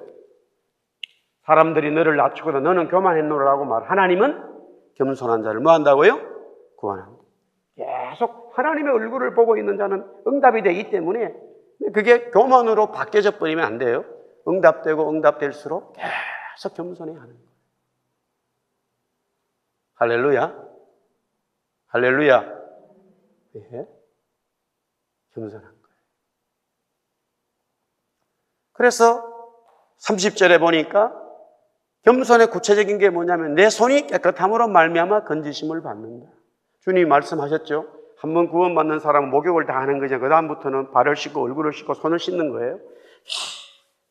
사람들이 너를 낮추고도 너는 교만했노라고 말. 하나님은 겸손한 자를 뭐 한다고요? 구원합니다. 계속 하나님의 얼굴을 보고 있는 자는 응답이 되기 때문에 그게 교만으로 바뀌어져 버리면 안 돼요. 응답되고 응답될수록 계속 겸손해야 하는 거예요. 할렐루야. 할렐루야. 예. 겸손한 거예요. 그래서 30절에 보니까 겸손의 구체적인 게 뭐냐면 내 손이 깨끗함으로 말미암아 건지심을 받는다. 주님이 말씀하셨죠. 한번 구원받는 사람은 목욕을 다 하는 거죠. 그 다음부터는 발을 씻고 얼굴을 씻고 손을 씻는 거예요.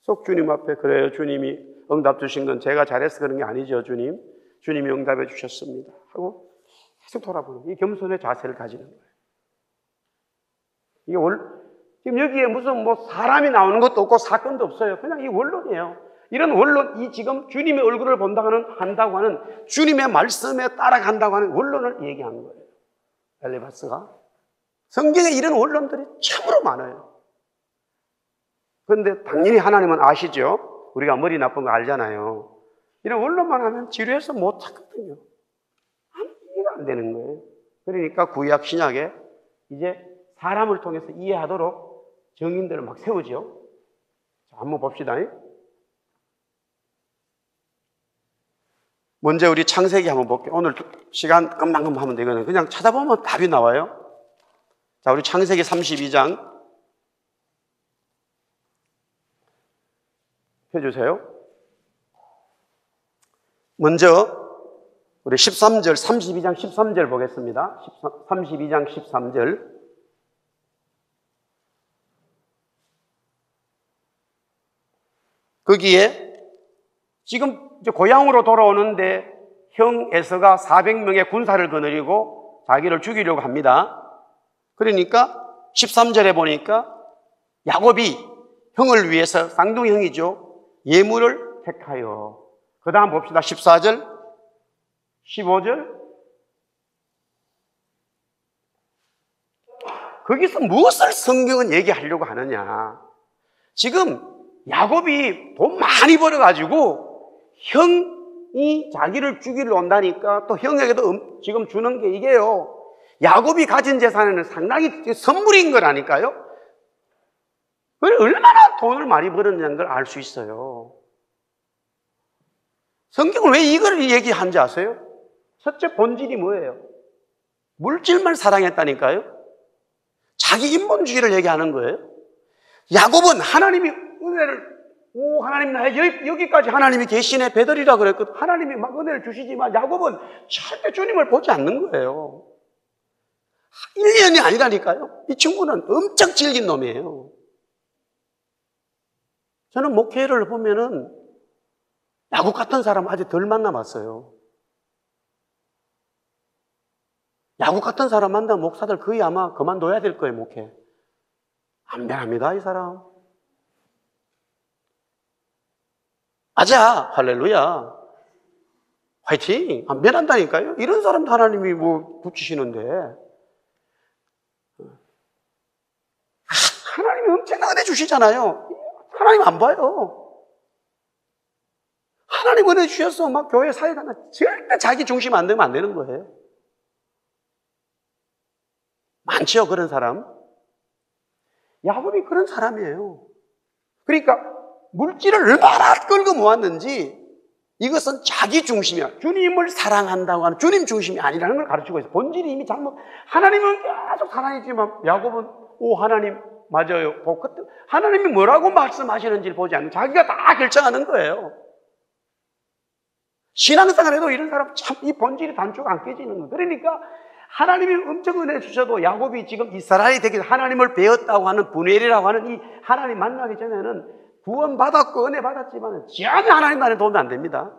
계속 주님 앞에 그래요. 주님이 응답 주신 건 제가 잘해서 그런 게 아니죠. 주님이 응답해 주셨습니다. 하고 계속 돌아보는 이 겸손의 자세를 가지는 거예요. 이게 지금 여기에 무슨 뭐 사람이 나오는 것도 없고 사건도 없어요. 그냥 이 원론이에요. 이런 원론, 이 지금 주님의 얼굴을 한다고 하는 주님의 말씀에 따라간다고 하는 원론을 얘기하는 거예요. 엘리바스가. 성경에 이런 원론들이 참으로 많아요. 그런데 당연히 하나님은 아시죠? 우리가 머리 나쁜 거 알잖아요. 이런 원론만 하면 지루해서 못 찾거든요. 이해가 안 되는 거예요. 그러니까 구약 신약에 이제 사람을 통해서 이해하도록 정인들을 막 세우죠. 자, 한번 봅시다. 먼저 우리 창세기 한번 볼게요. 오늘 시간 금방 하면 되거든요. 그냥 찾아보면 답이 나와요. 자, 우리 창세기 32장 펴주세요. 먼저 우리 13절, 32장 13절 보겠습니다. 32장 13절. 거기에 지금 이제 고향으로 돌아오는데 형 에서가 400명의 군사를 거느리고 자기를 죽이려고 합니다. 그러니까 13절에 보니까 야곱이 형을 위해서 쌍둥이 형이죠. 예물을 택하여. 그 다음 봅시다. 14절, 15절. 거기서 무엇을 성경은 얘기하려고 하느냐. 지금 야곱이 돈 많이 벌어가지고 형이 자기를 죽이러 온다니까 또 형에게도 지금 주는 게 이게요. 야곱이 가진 재산에는 상당히 선물인 거라니까요. 얼마나 돈을 많이 벌었냐는 걸 알 수 있어요. 성경은 왜 이걸 얘기한지 아세요? 첫째 본질이 뭐예요? 물질만 사랑했다니까요. 자기 인본주의를 얘기하는 거예요. 야곱은 하나님이 은혜를 하나님 나에게 여기까지 하나님이 계시네 배들이라 그랬거든. 하나님이 막 은혜를 주시지만 야곱은 절대 주님을 보지 않는 거예요. 1년이 아니라니까요. 이 친구는 엄청 질긴 놈이에요. 저는 목회를 보면은 야곱 같은 사람 아직 덜 만나봤어요. 야곱 같은 사람 만나면 목사들 거의 아마 그만둬야 될 거예요, 목회. 안 변합니다, 이 사람. 아자, 할렐루야. 화이팅! 면한다니까요. 이런 사람도 하나님이 뭐 붙이시는데. 하나님이 엄청나게 은혜 주시잖아요. 하나님 안 봐요. 하나님 은혜 주셔서 막 교회 사역하나 절대 자기 중심 안 되면 안 되는 거예요. 많죠, 그런 사람. 야곱이 그런 사람이에요. 그러니까 물질을 얼마나 끌고 모았는지 이것은 자기 중심이야. 주님을 사랑한다고 하는 주님 중심이 아니라는 걸 가르치고 있어요. 본질이 이미 잘못. 하나님은 계속 사랑이지만 야곱은 오 하나님 맞아요. 그때 하나님이 뭐라고 말씀하시는지를 보지 않는 자기가 다 결정하는 거예요. 신앙생활에도 이런 사람 참 이 본질이 단추가 안 깨지는 거예요. 그러니까 하나님이 엄청 은혜 주셔도 야곱이 지금 이스라엘이 되기 하나님을 배웠다고 하는 분별이라고 하는 이 하나님 만나기 전에는 구원받았고 은혜 받았지만 전혀 하나님 나라에 도움이 안 됩니다.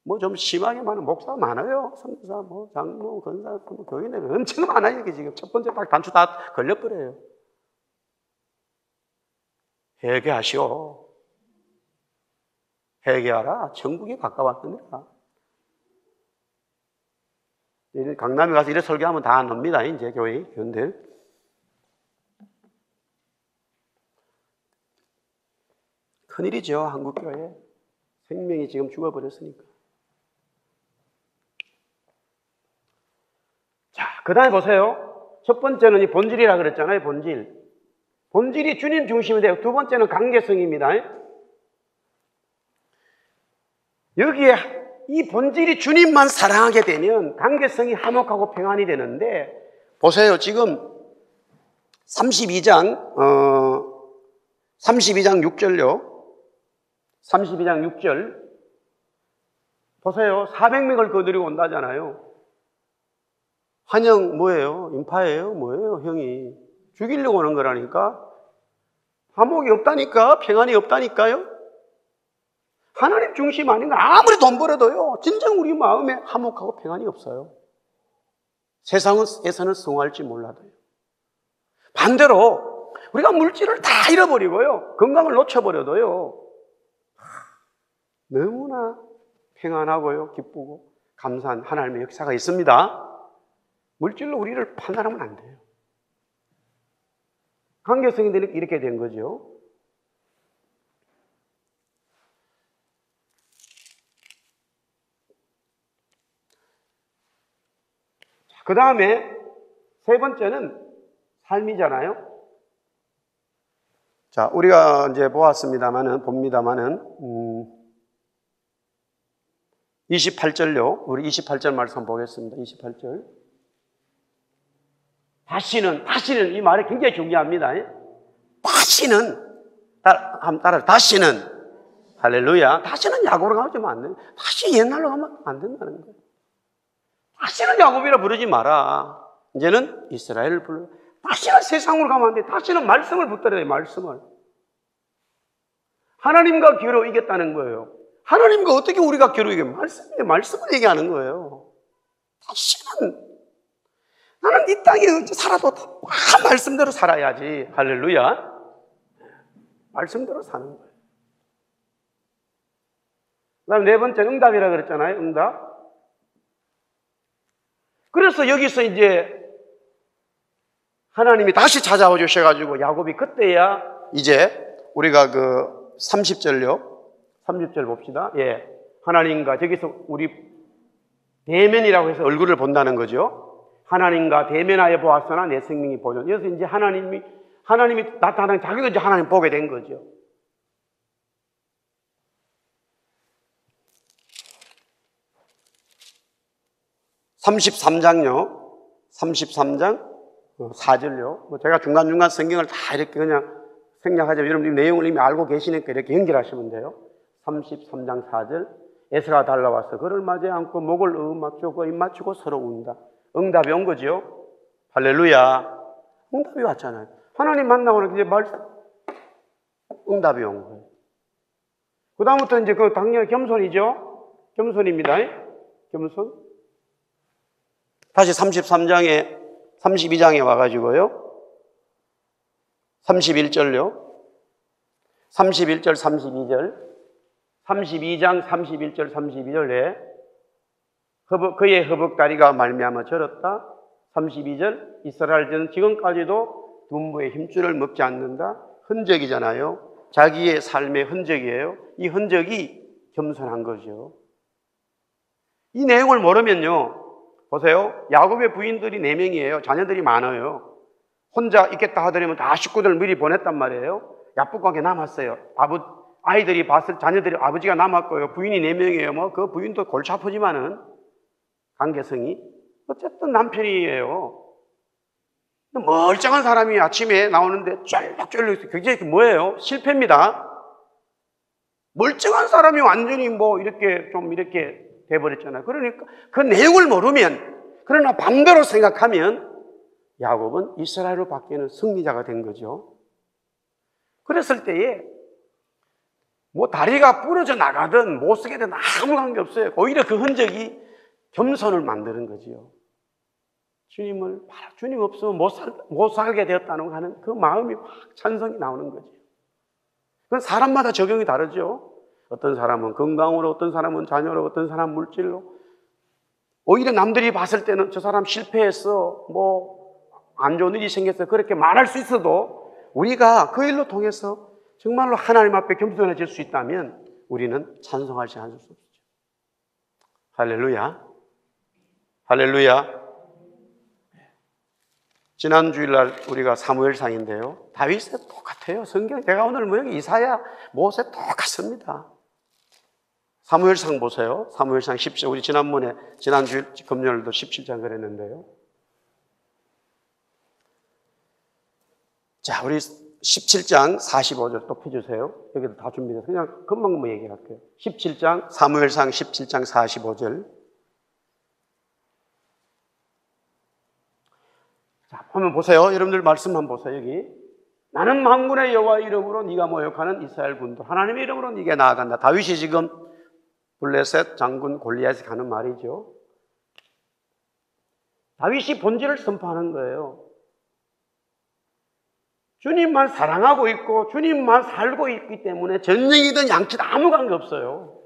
뭐 좀 심하게 많은 목사가 많아요. 선교사, 뭐 장로, 권사, 뭐 교인들 엄청 많아요. 이게 지금 첫 번째 딱 단추 다 걸려버려요. 회개하시오. 회개하라. 천국이 가까웠습니다. 강남에 가서 이래 설교하면 다 놉니다. 이제 교인들. 큰일이죠. 한국교회. 생명이 지금 죽어버렸으니까. 자, 그 다음에 보세요. 첫 번째는 이 본질이라 그랬잖아요. 본질. 본질이 주님 중심이 되고 두 번째는 관계성입니다. 여기에 이 본질이 주님만 사랑하게 되면 관계성이 화목하고 평안이 되는데 보세요. 지금 32장 6절요. 32장 6절 보세요. 400명을 거느리고 온다잖아요. 한영 뭐예요? 인파예요? 뭐예요? 형이 죽이려고 오는 거라니까. 화목이 없다니까. 평안이 없다니까요. 하나님 중심 아닌가. 아무리 돈 벌어도요 진정 우리 마음에 화목하고 평안이 없어요. 세상에서는 성공할지 몰라도요. 반대로 우리가 물질을 다 잃어버리고요 건강을 놓쳐버려도요 너무나 평안하고요 기쁘고 감사한 하나님의 역사가 있습니다. 물질로 우리를 판단하면 안 돼요. 관계성이 이렇게 된 거죠. 그 다음에 세 번째는 삶이잖아요. 자, 우리가 이제 봅니다마는 28절요. 우리 28절 말씀 보겠습니다. 28절. 다시는 이 말이 굉장히 중요합니다. 다시는 다시는 할렐루야. 다시는 야곱으로 가면 안 돼. 다시 옛날로 가면 안 된다는 거예요. 다시는 야곱이라 부르지 마라. 이제는 이스라엘을 불러. 다시는 세상으로 가면 안 돼. 다시는 말씀을 붙들어야 돼. 말씀을. 하나님과 겨루 이겼다는 거예요. 하나님과 어떻게 우리가 겨루 이겨? 말씀을 얘기하는 거예요. 다시는 나는 이 땅에 살아도 다 말씀대로 살아야지. 할렐루야. 말씀대로 사는 거예요. 그 다음 네 번째 응답이라 그랬잖아요. 응답. 그래서 여기서 이제 하나님이 다시 찾아와 주셔가지고 야곱이 그때야 이제 우리가 그 30절요. 30절 봅시다. 예. 하나님과 저기서 우리 대면이라고 해서 얼굴을 본다는 거죠. 하나님과 대면하여 보았으나 내 생명이 보존. 여기서 이제 하나님이 나타나는 자기도 이제 하나님 보게 된 거죠. (33장요) 33장 4절요. 뭐 제가 중간중간 성경을 다 이렇게 그냥 생략하자면 여러분 내용을 이미 알고 계시니까 이렇게 연결하시면 돼요. 33장 4절. 에서가 달라와서 그를 맞이 않고 목을 맞추고 입 맞추고 서로 운다. 응답이 온 거죠. 할렐루야. 응답이 왔잖아요. 하나님 만나고는 이제 응답이 온 거예요. 그 다음부터 이제 그 당연히 겸손이죠. 겸손입니다. 겸손. 다시 32장에 와가지고요. 31절요. 31절, 32절. 32장 31절 32절에 그의 허벅다리가 말미암아 절었다. 32절 이스라엘은 지금까지도 둔부의 힘줄을 먹지 않는다. 흔적이잖아요. 자기의 삶의 흔적이에요. 이 흔적이 겸손한 거죠. 이 내용을 모르면요, 보세요. 야곱의 부인들이 4명이에요. 자녀들이 많아요. 혼자 있겠다 하더니만 다 식구들 미리 보냈단 말이에요. 야복하게 남았어요. 아이들이 봤을 자녀들이 아버지가 남았고요. 부인이 4명이에요. 뭐 그 부인도 골치 아프지만은 관계성이 어쨌든 남편이에요. 멀쩡한 사람이 아침에 나오는데 쫄락쫄락 굉장히 뭐예요? 실패입니다. 멀쩡한 사람이 완전히 뭐 이렇게 좀 이렇게 돼버렸잖아요. 그러니까 그 내용을 모르면, 그러나 반대로 생각하면 야곱은 이스라엘로 바뀌는 승리자가 된 거죠. 그랬을 때에 뭐 다리가 부러져 나가든 못 쓰게 되든 아무 관계없어요. 오히려 그 흔적이 겸손을 만드는 거지요. 주님 없으면 못 살게 되었다는 하는 그 마음이 확 찬성이 나오는 거죠. 그건 사람마다 적용이 다르죠. 어떤 사람은 건강으로, 어떤 사람은 자녀로, 어떤 사람은 물질로. 오히려 남들이 봤을 때는 저 사람 실패했어, 뭐 안 좋은 일이 생겼어, 그렇게 말할 수 있어도 우리가 그 일로 통해서 정말로 하나님 앞에 겸손해질 수 있다면 우리는 찬송하지 않을 수 없죠. 할렐루야. 할렐루야. 지난 주일날 우리가 사무엘상인데요. 다윗은 똑같아요. 성경 제가 오늘 뭐여기 이사야, 모세 똑같습니다. 사무엘상 보세요. 사무엘상 17, 우리 지난 주일 금요일도 17장 그랬는데요. 자, 우리 17장 45절 또 펴주세요. 여기도 다 준비돼서 그냥 금방 얘기할게요. 17장, 사무엘상 17장 45절. 자, 한번 보세요. 여러분들 말씀 한번 보세요. 여기. 나는 만군의 여호와 이름으로 네가 모욕하는 이스라엘 군도 하나님의 이름으로 네게 나아간다. 다윗이 지금 블레셋 장군 골리앗이 가는 말이죠. 다윗이 본질을 선포하는 거예요. 주님만 사랑하고 있고 주님만 살고 있기 때문에 전쟁이든 양치든 아무 관계 없어요.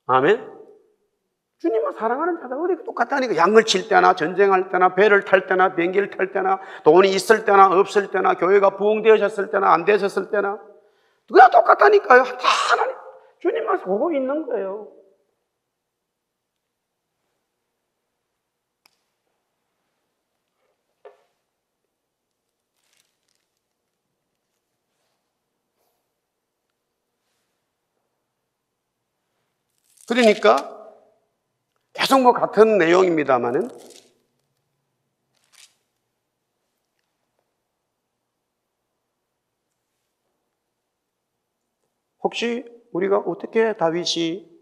아멘. 주님만 사랑하는 자들 어디 똑같다니까. 양을 칠 때나 전쟁할 때나 배를 탈 때나 비행기를 탈 때나 돈이 있을 때나 없을 때나 교회가 부흥되어졌을 때나 안 되셨을 때나 그냥 똑같다니까요. 다 하나님 주님만 보고 있는 거예요. 그러니까 계속 뭐 같은 내용입니다만은 혹시 우리가 어떻게 다윗이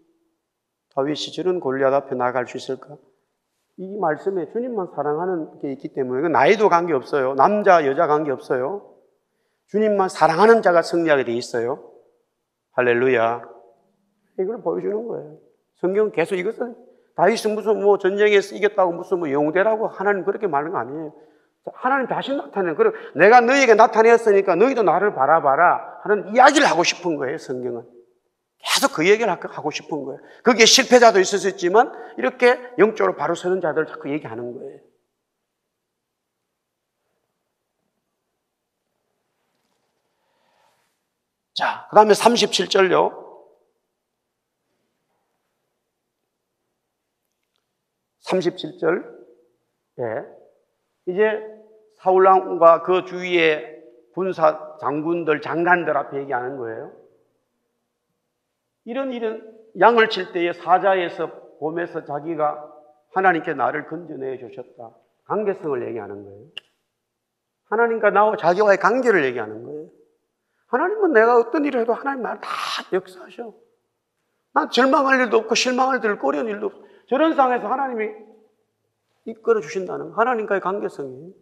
저런 골리앗 앞에 나갈 수 있을까? 이 말씀에 주님만 사랑하는 게 있기 때문에 나이도 관계없어요. 남자 여자 관계없어요. 주님만 사랑하는 자가 승리하게 돼 있어요. 할렐루야. 이걸 보여주는 거예요. 성경은 계속 이것을 다윗은 무슨 뭐 전쟁에서 이겼다고 무슨 뭐 영웅되라고 하나님 그렇게 말하는 거 아니에요. 하나님 다시 나타내요. 그리고 내가 너희에게 나타내었으니까 너희도 나를 바라봐라 하는 이야기를 하고 싶은 거예요. 성경은 계속 그 얘기를 하고 싶은 거예요. 거기에 실패자도 있을 수 있지만 이렇게 영적으로 바로 서는 자들을 자꾸 얘기하는 거예요. 자, 그 다음에 37절요. 37절. 예. 이제 사울왕과 그 주위의 군사 장군들, 장관들 앞에 얘기하는 거예요. 이런 양을 칠 때에 사자에서 봄에서 자기가 하나님께 나를 건져내 주셨다. 관계성을 얘기하는 거예요. 하나님과 나와 자기와의 관계를 얘기하는 거예요. 하나님은 내가 어떤 일을 해도 하나님 나를 다 역사하셔. 난 절망할 일도 없고 실망할 일도 없고 어려운 일도 없고 저런 상황에서 하나님이 이끌어 주신다는 하나님과의 관계성이에요.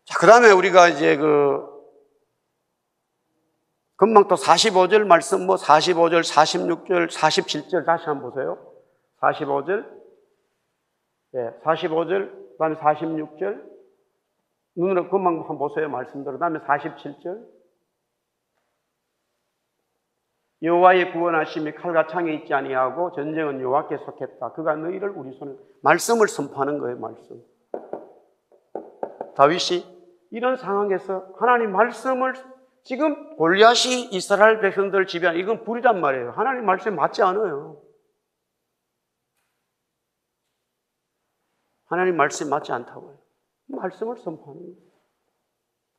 자, 그 다음에 우리가 이제 그 금방 또 45절 말씀, 45절, 46절, 47절 다시 한번 보세요. 45절, 45절, 그 다음에 46절, 눈으로 금방 한번 보세요. 말씀대로. 그 다음에 47절. 여호와의 구원하심이 칼과 창에 있지 아니하고 전쟁은 여호와께 속했다. 그가 너희를 우리 손에, 말씀을 선포하는 거예요. 말씀. 다윗이 이런 상황에서 하나님 말씀을, 지금 골리앗이 이스라엘 백성들을 지배하는, 이건 불이란 말이에요. 하나님 말씀에 맞지 않아요. 하나님 말씀에 맞지 않다고요. 말씀을 선포하는 거예요.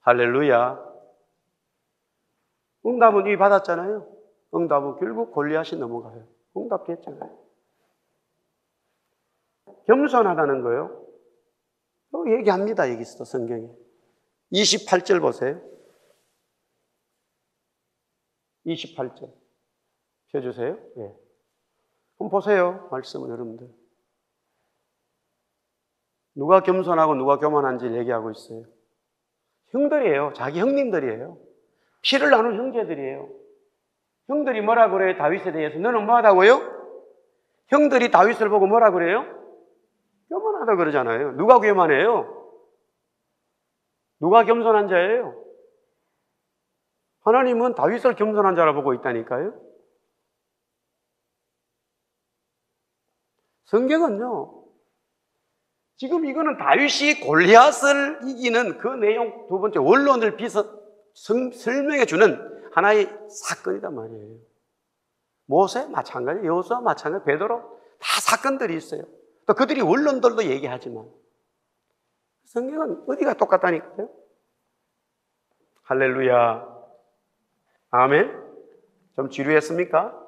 할렐루야. 응답은 이미 받았잖아요. 응답은 결국 골리앗이 넘어가요. 응답했잖아요. 겸손하다는 거예요. 또 얘기합니다. 여기서 성경에. 28절 보세요. 28절. 펴주세요. 예. 한번 보세요. 말씀을 여러분들. 누가 겸손하고 누가 교만한지 얘기하고 있어요. 형들이에요. 자기 형님들이에요. 피를 나눈 형제들이에요. 형들이 뭐라 그래요? 다윗에 대해서. 너는 뭐하다고요? 형들이 다윗을 보고 뭐라 그래요? 교만하다 그러잖아요. 누가 교만해요? 누가 겸손한 자예요? 하나님은 다윗을 겸손한 자라 보고 있다니까요. 성경은요, 지금 이거는 다윗이 골리앗을 이기는 그 내용, 두 번째 원론을 설명해 주는 하나의 사건이란 말이에요. 모세 마찬가지, 여호수아 마찬가지, 베드로 다 사건들이 있어요. 또 그들이 원론들도 얘기하지만 성경은 어디가 똑같다니까요. 할렐루야. 아멘. 좀 지루했습니까?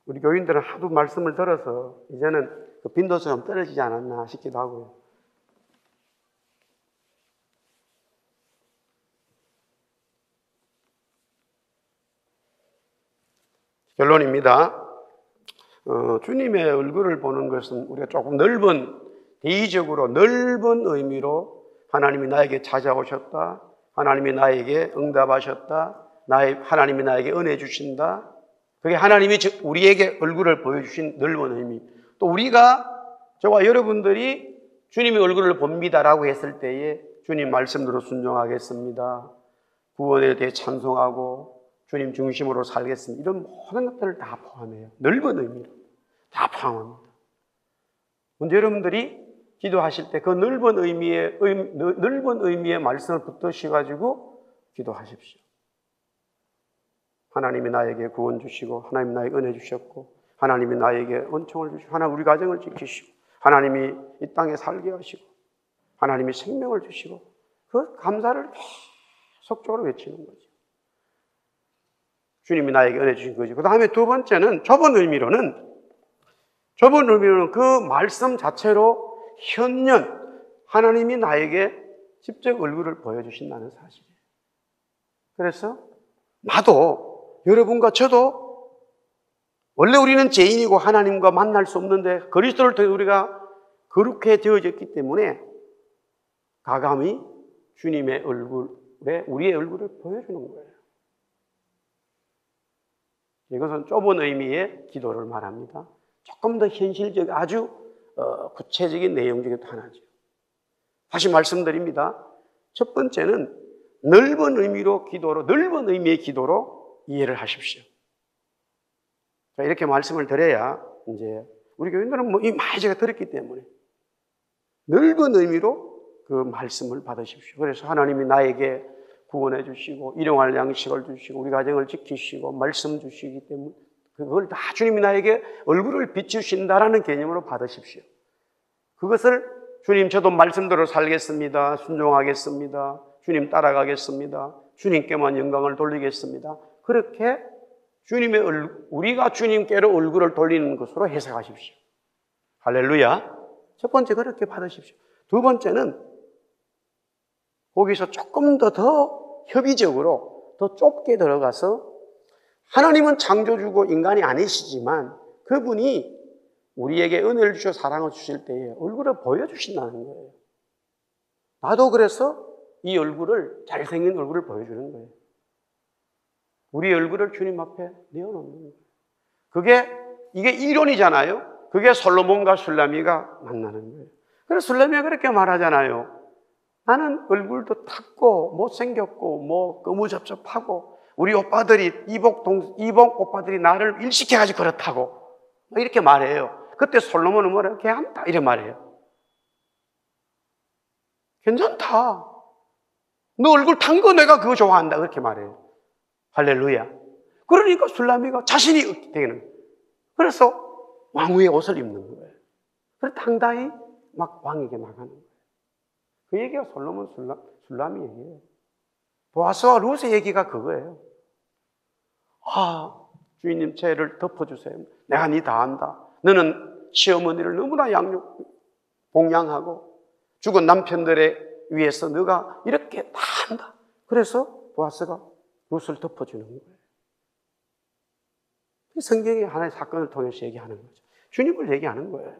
우리 교인들은 하도 말씀을 들어서 이제는 그 빈도수가 좀 떨어지지 않았나 싶기도 하고요. 결론입니다. 주님의 얼굴을 보는 것은 우리가 조금 대의적으로 넓은 의미로 하나님이 나에게 찾아오셨다, 하나님이 나에게 응답하셨다, 하나님이 나에게 은혜 주신다, 그게 하나님이 우리에게 얼굴을 보여주신 넓은 의미. 또 우리가, 저와 여러분들이 주님의 얼굴을 봅니다라고 했을 때에 주님 말씀대로 순종하겠습니다, 구원에 대해 찬송하고 주님 중심으로 살겠습니다, 이런 모든 것들을 다 포함해요. 넓은 의미로 다 포함합니다. 먼저 여러분들이 기도하실 때 그 넓은 의미의 말씀을 붙드셔가지고 기도하십시오. 하나님이 나에게 구원 주시고, 하나님이 나에게 은혜 주셨고, 하나님이 나에게 은총을 주시고, 하나님 우리 가정을 지키시고, 하나님이 이 땅에 살게 하시고, 하나님이 생명을 주시고, 그 감사를 계속적으로 외치는 거죠. 주님이 나에게 은혜 주신 거죠. 그 다음에 두 번째는 좁은 의미로는 그 말씀 자체로 현년 하나님이 나에게 직접 얼굴을 보여주신다는 사실이에요. 그래서 나도, 여러분과 저도 원래 우리는 죄인이고 하나님과 만날 수 없는데 그리스도를 통해 우리가 거룩해 되어졌기 때문에 가감히 주님의 얼굴에 우리의 얼굴을 보여주는 거예요. 이것은 좁은 의미의 기도를 말합니다. 조금 더 현실적, 아주 구체적인 내용적인 하나죠. 다시 말씀드립니다. 첫 번째는 넓은 의미의 기도로 이해를 하십시오. 자, 이렇게 말씀을 드려야 이제 우리 교인들은 많이 제가 들었기 때문에 넓은 의미로 그 말씀을 받으십시오. 그래서 하나님이 나에게 구원해 주시고 일용할 양식을 주시고 우리 가정을 지키시고 말씀 주시기 때문에 그걸 다 주님이 나에게 얼굴을 비추신다라는 개념으로 받으십시오. 그것을 주님, 저도 말씀대로 살겠습니다, 순종하겠습니다, 주님 따라가겠습니다, 주님께만 영광을 돌리겠습니다, 그렇게 우리가 주님께로 얼굴을 돌리는 것으로 해석하십시오. 할렐루야. 첫 번째 그렇게 받으십시오. 두 번째는 거기서 조금 더 협의적으로 더 좁게 들어가서 하나님은 창조주고 인간이 아니시지만 그분이 우리에게 은혜를 주셔 사랑을 주실 때에 얼굴을 보여주신다는 거예요. 나도 그래서 이 얼굴을, 잘생긴 얼굴을 보여주는 거예요. 우리 얼굴을 주님 앞에 내어놓는 거예요. 이게 이론이잖아요. 그게 솔로몬과 술라미가 만나는 거예요. 그래서 술라미가 그렇게 말하잖아요. 나는 얼굴도 탔고 못생겼고 뭐 거무잡잡하고 우리 오빠들이 이복 오빠들이 나를 일시켜가지고 그렇다고 이렇게 말해요. 그때 솔로몬은 뭐래요? 괜찮다 이렇게 말해요. 괜찮다. 너 얼굴 탄 거 내가 그거 좋아한다 그렇게 말해요. 할렐루야. 그러니까 술라미가 자신이 되는 거예요. 그래서 왕후의 옷을 입는 거예요. 그래서 당당히 막 왕에게 나가는 거예요. 그 얘기가 솔로몬 술라미 얘기예요. 보아스와 룻의 얘기가 그거예요. 주인님 죄를 덮어주세요. 내가 네 다 안다. 너는 시어머니를 너무나 봉양하고 죽은 남편들에 위해서 너가 이렇게 다 한다. 그래서 보아스가 룻을 덮어주는 거예요. 성경이 하나의 사건을 통해서 얘기하는 거죠. 주님을 얘기하는 거예요.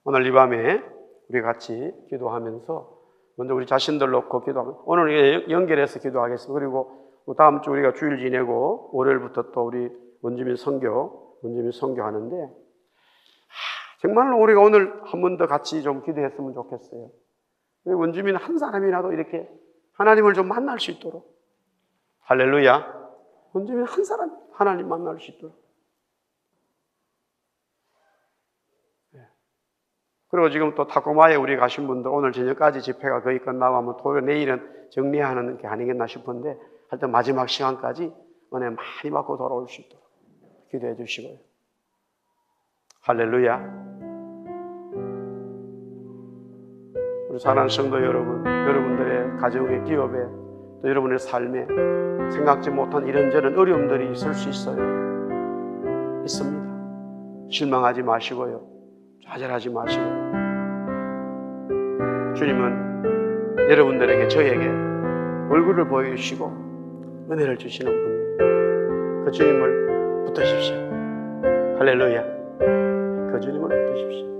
오늘 이 밤에 우리 같이 기도하면서 먼저 우리 자신들 놓고 기도하면 오늘 연결해서 기도하겠습니다. 그리고 다음 주 우리가 주일 지내고 월요일부터 또 우리 원주민 선교하는데 정말로 우리가 오늘 한 번 더 같이 좀 기도했으면 좋겠어요. 우리 원주민 한 사람이라도 이렇게 하나님을 좀 만날 수 있도록 할렐루야. 원주민 한 사람 하나님 만날 수 있도록. 그리고 지금 또 타코마에 우리 가신 분들 오늘 저녁까지 집회가 거의 끝나고 하면 토요일 내일은 정리하는 게 아니겠나 싶은데 하여튼 마지막 시간까지 은혜 많이 받고 돌아올 수 있도록 기도해 주시고요. 할렐루야. 우리 사랑하는 성도 여러분, 여러분들의 가정의 기업에 또 여러분의 삶에 생각지 못한 이런저런 어려움들이 있을 수 있어요. 있습니다. 실망하지 마시고요. 좌절하지 마시고요. 주님은 여러분들에게 저에게 얼굴을 보여주시고 은혜를 주시는 분이에요. 그 주님을 붙드십시오. 할렐루야. 그 주님을 붙드십시오.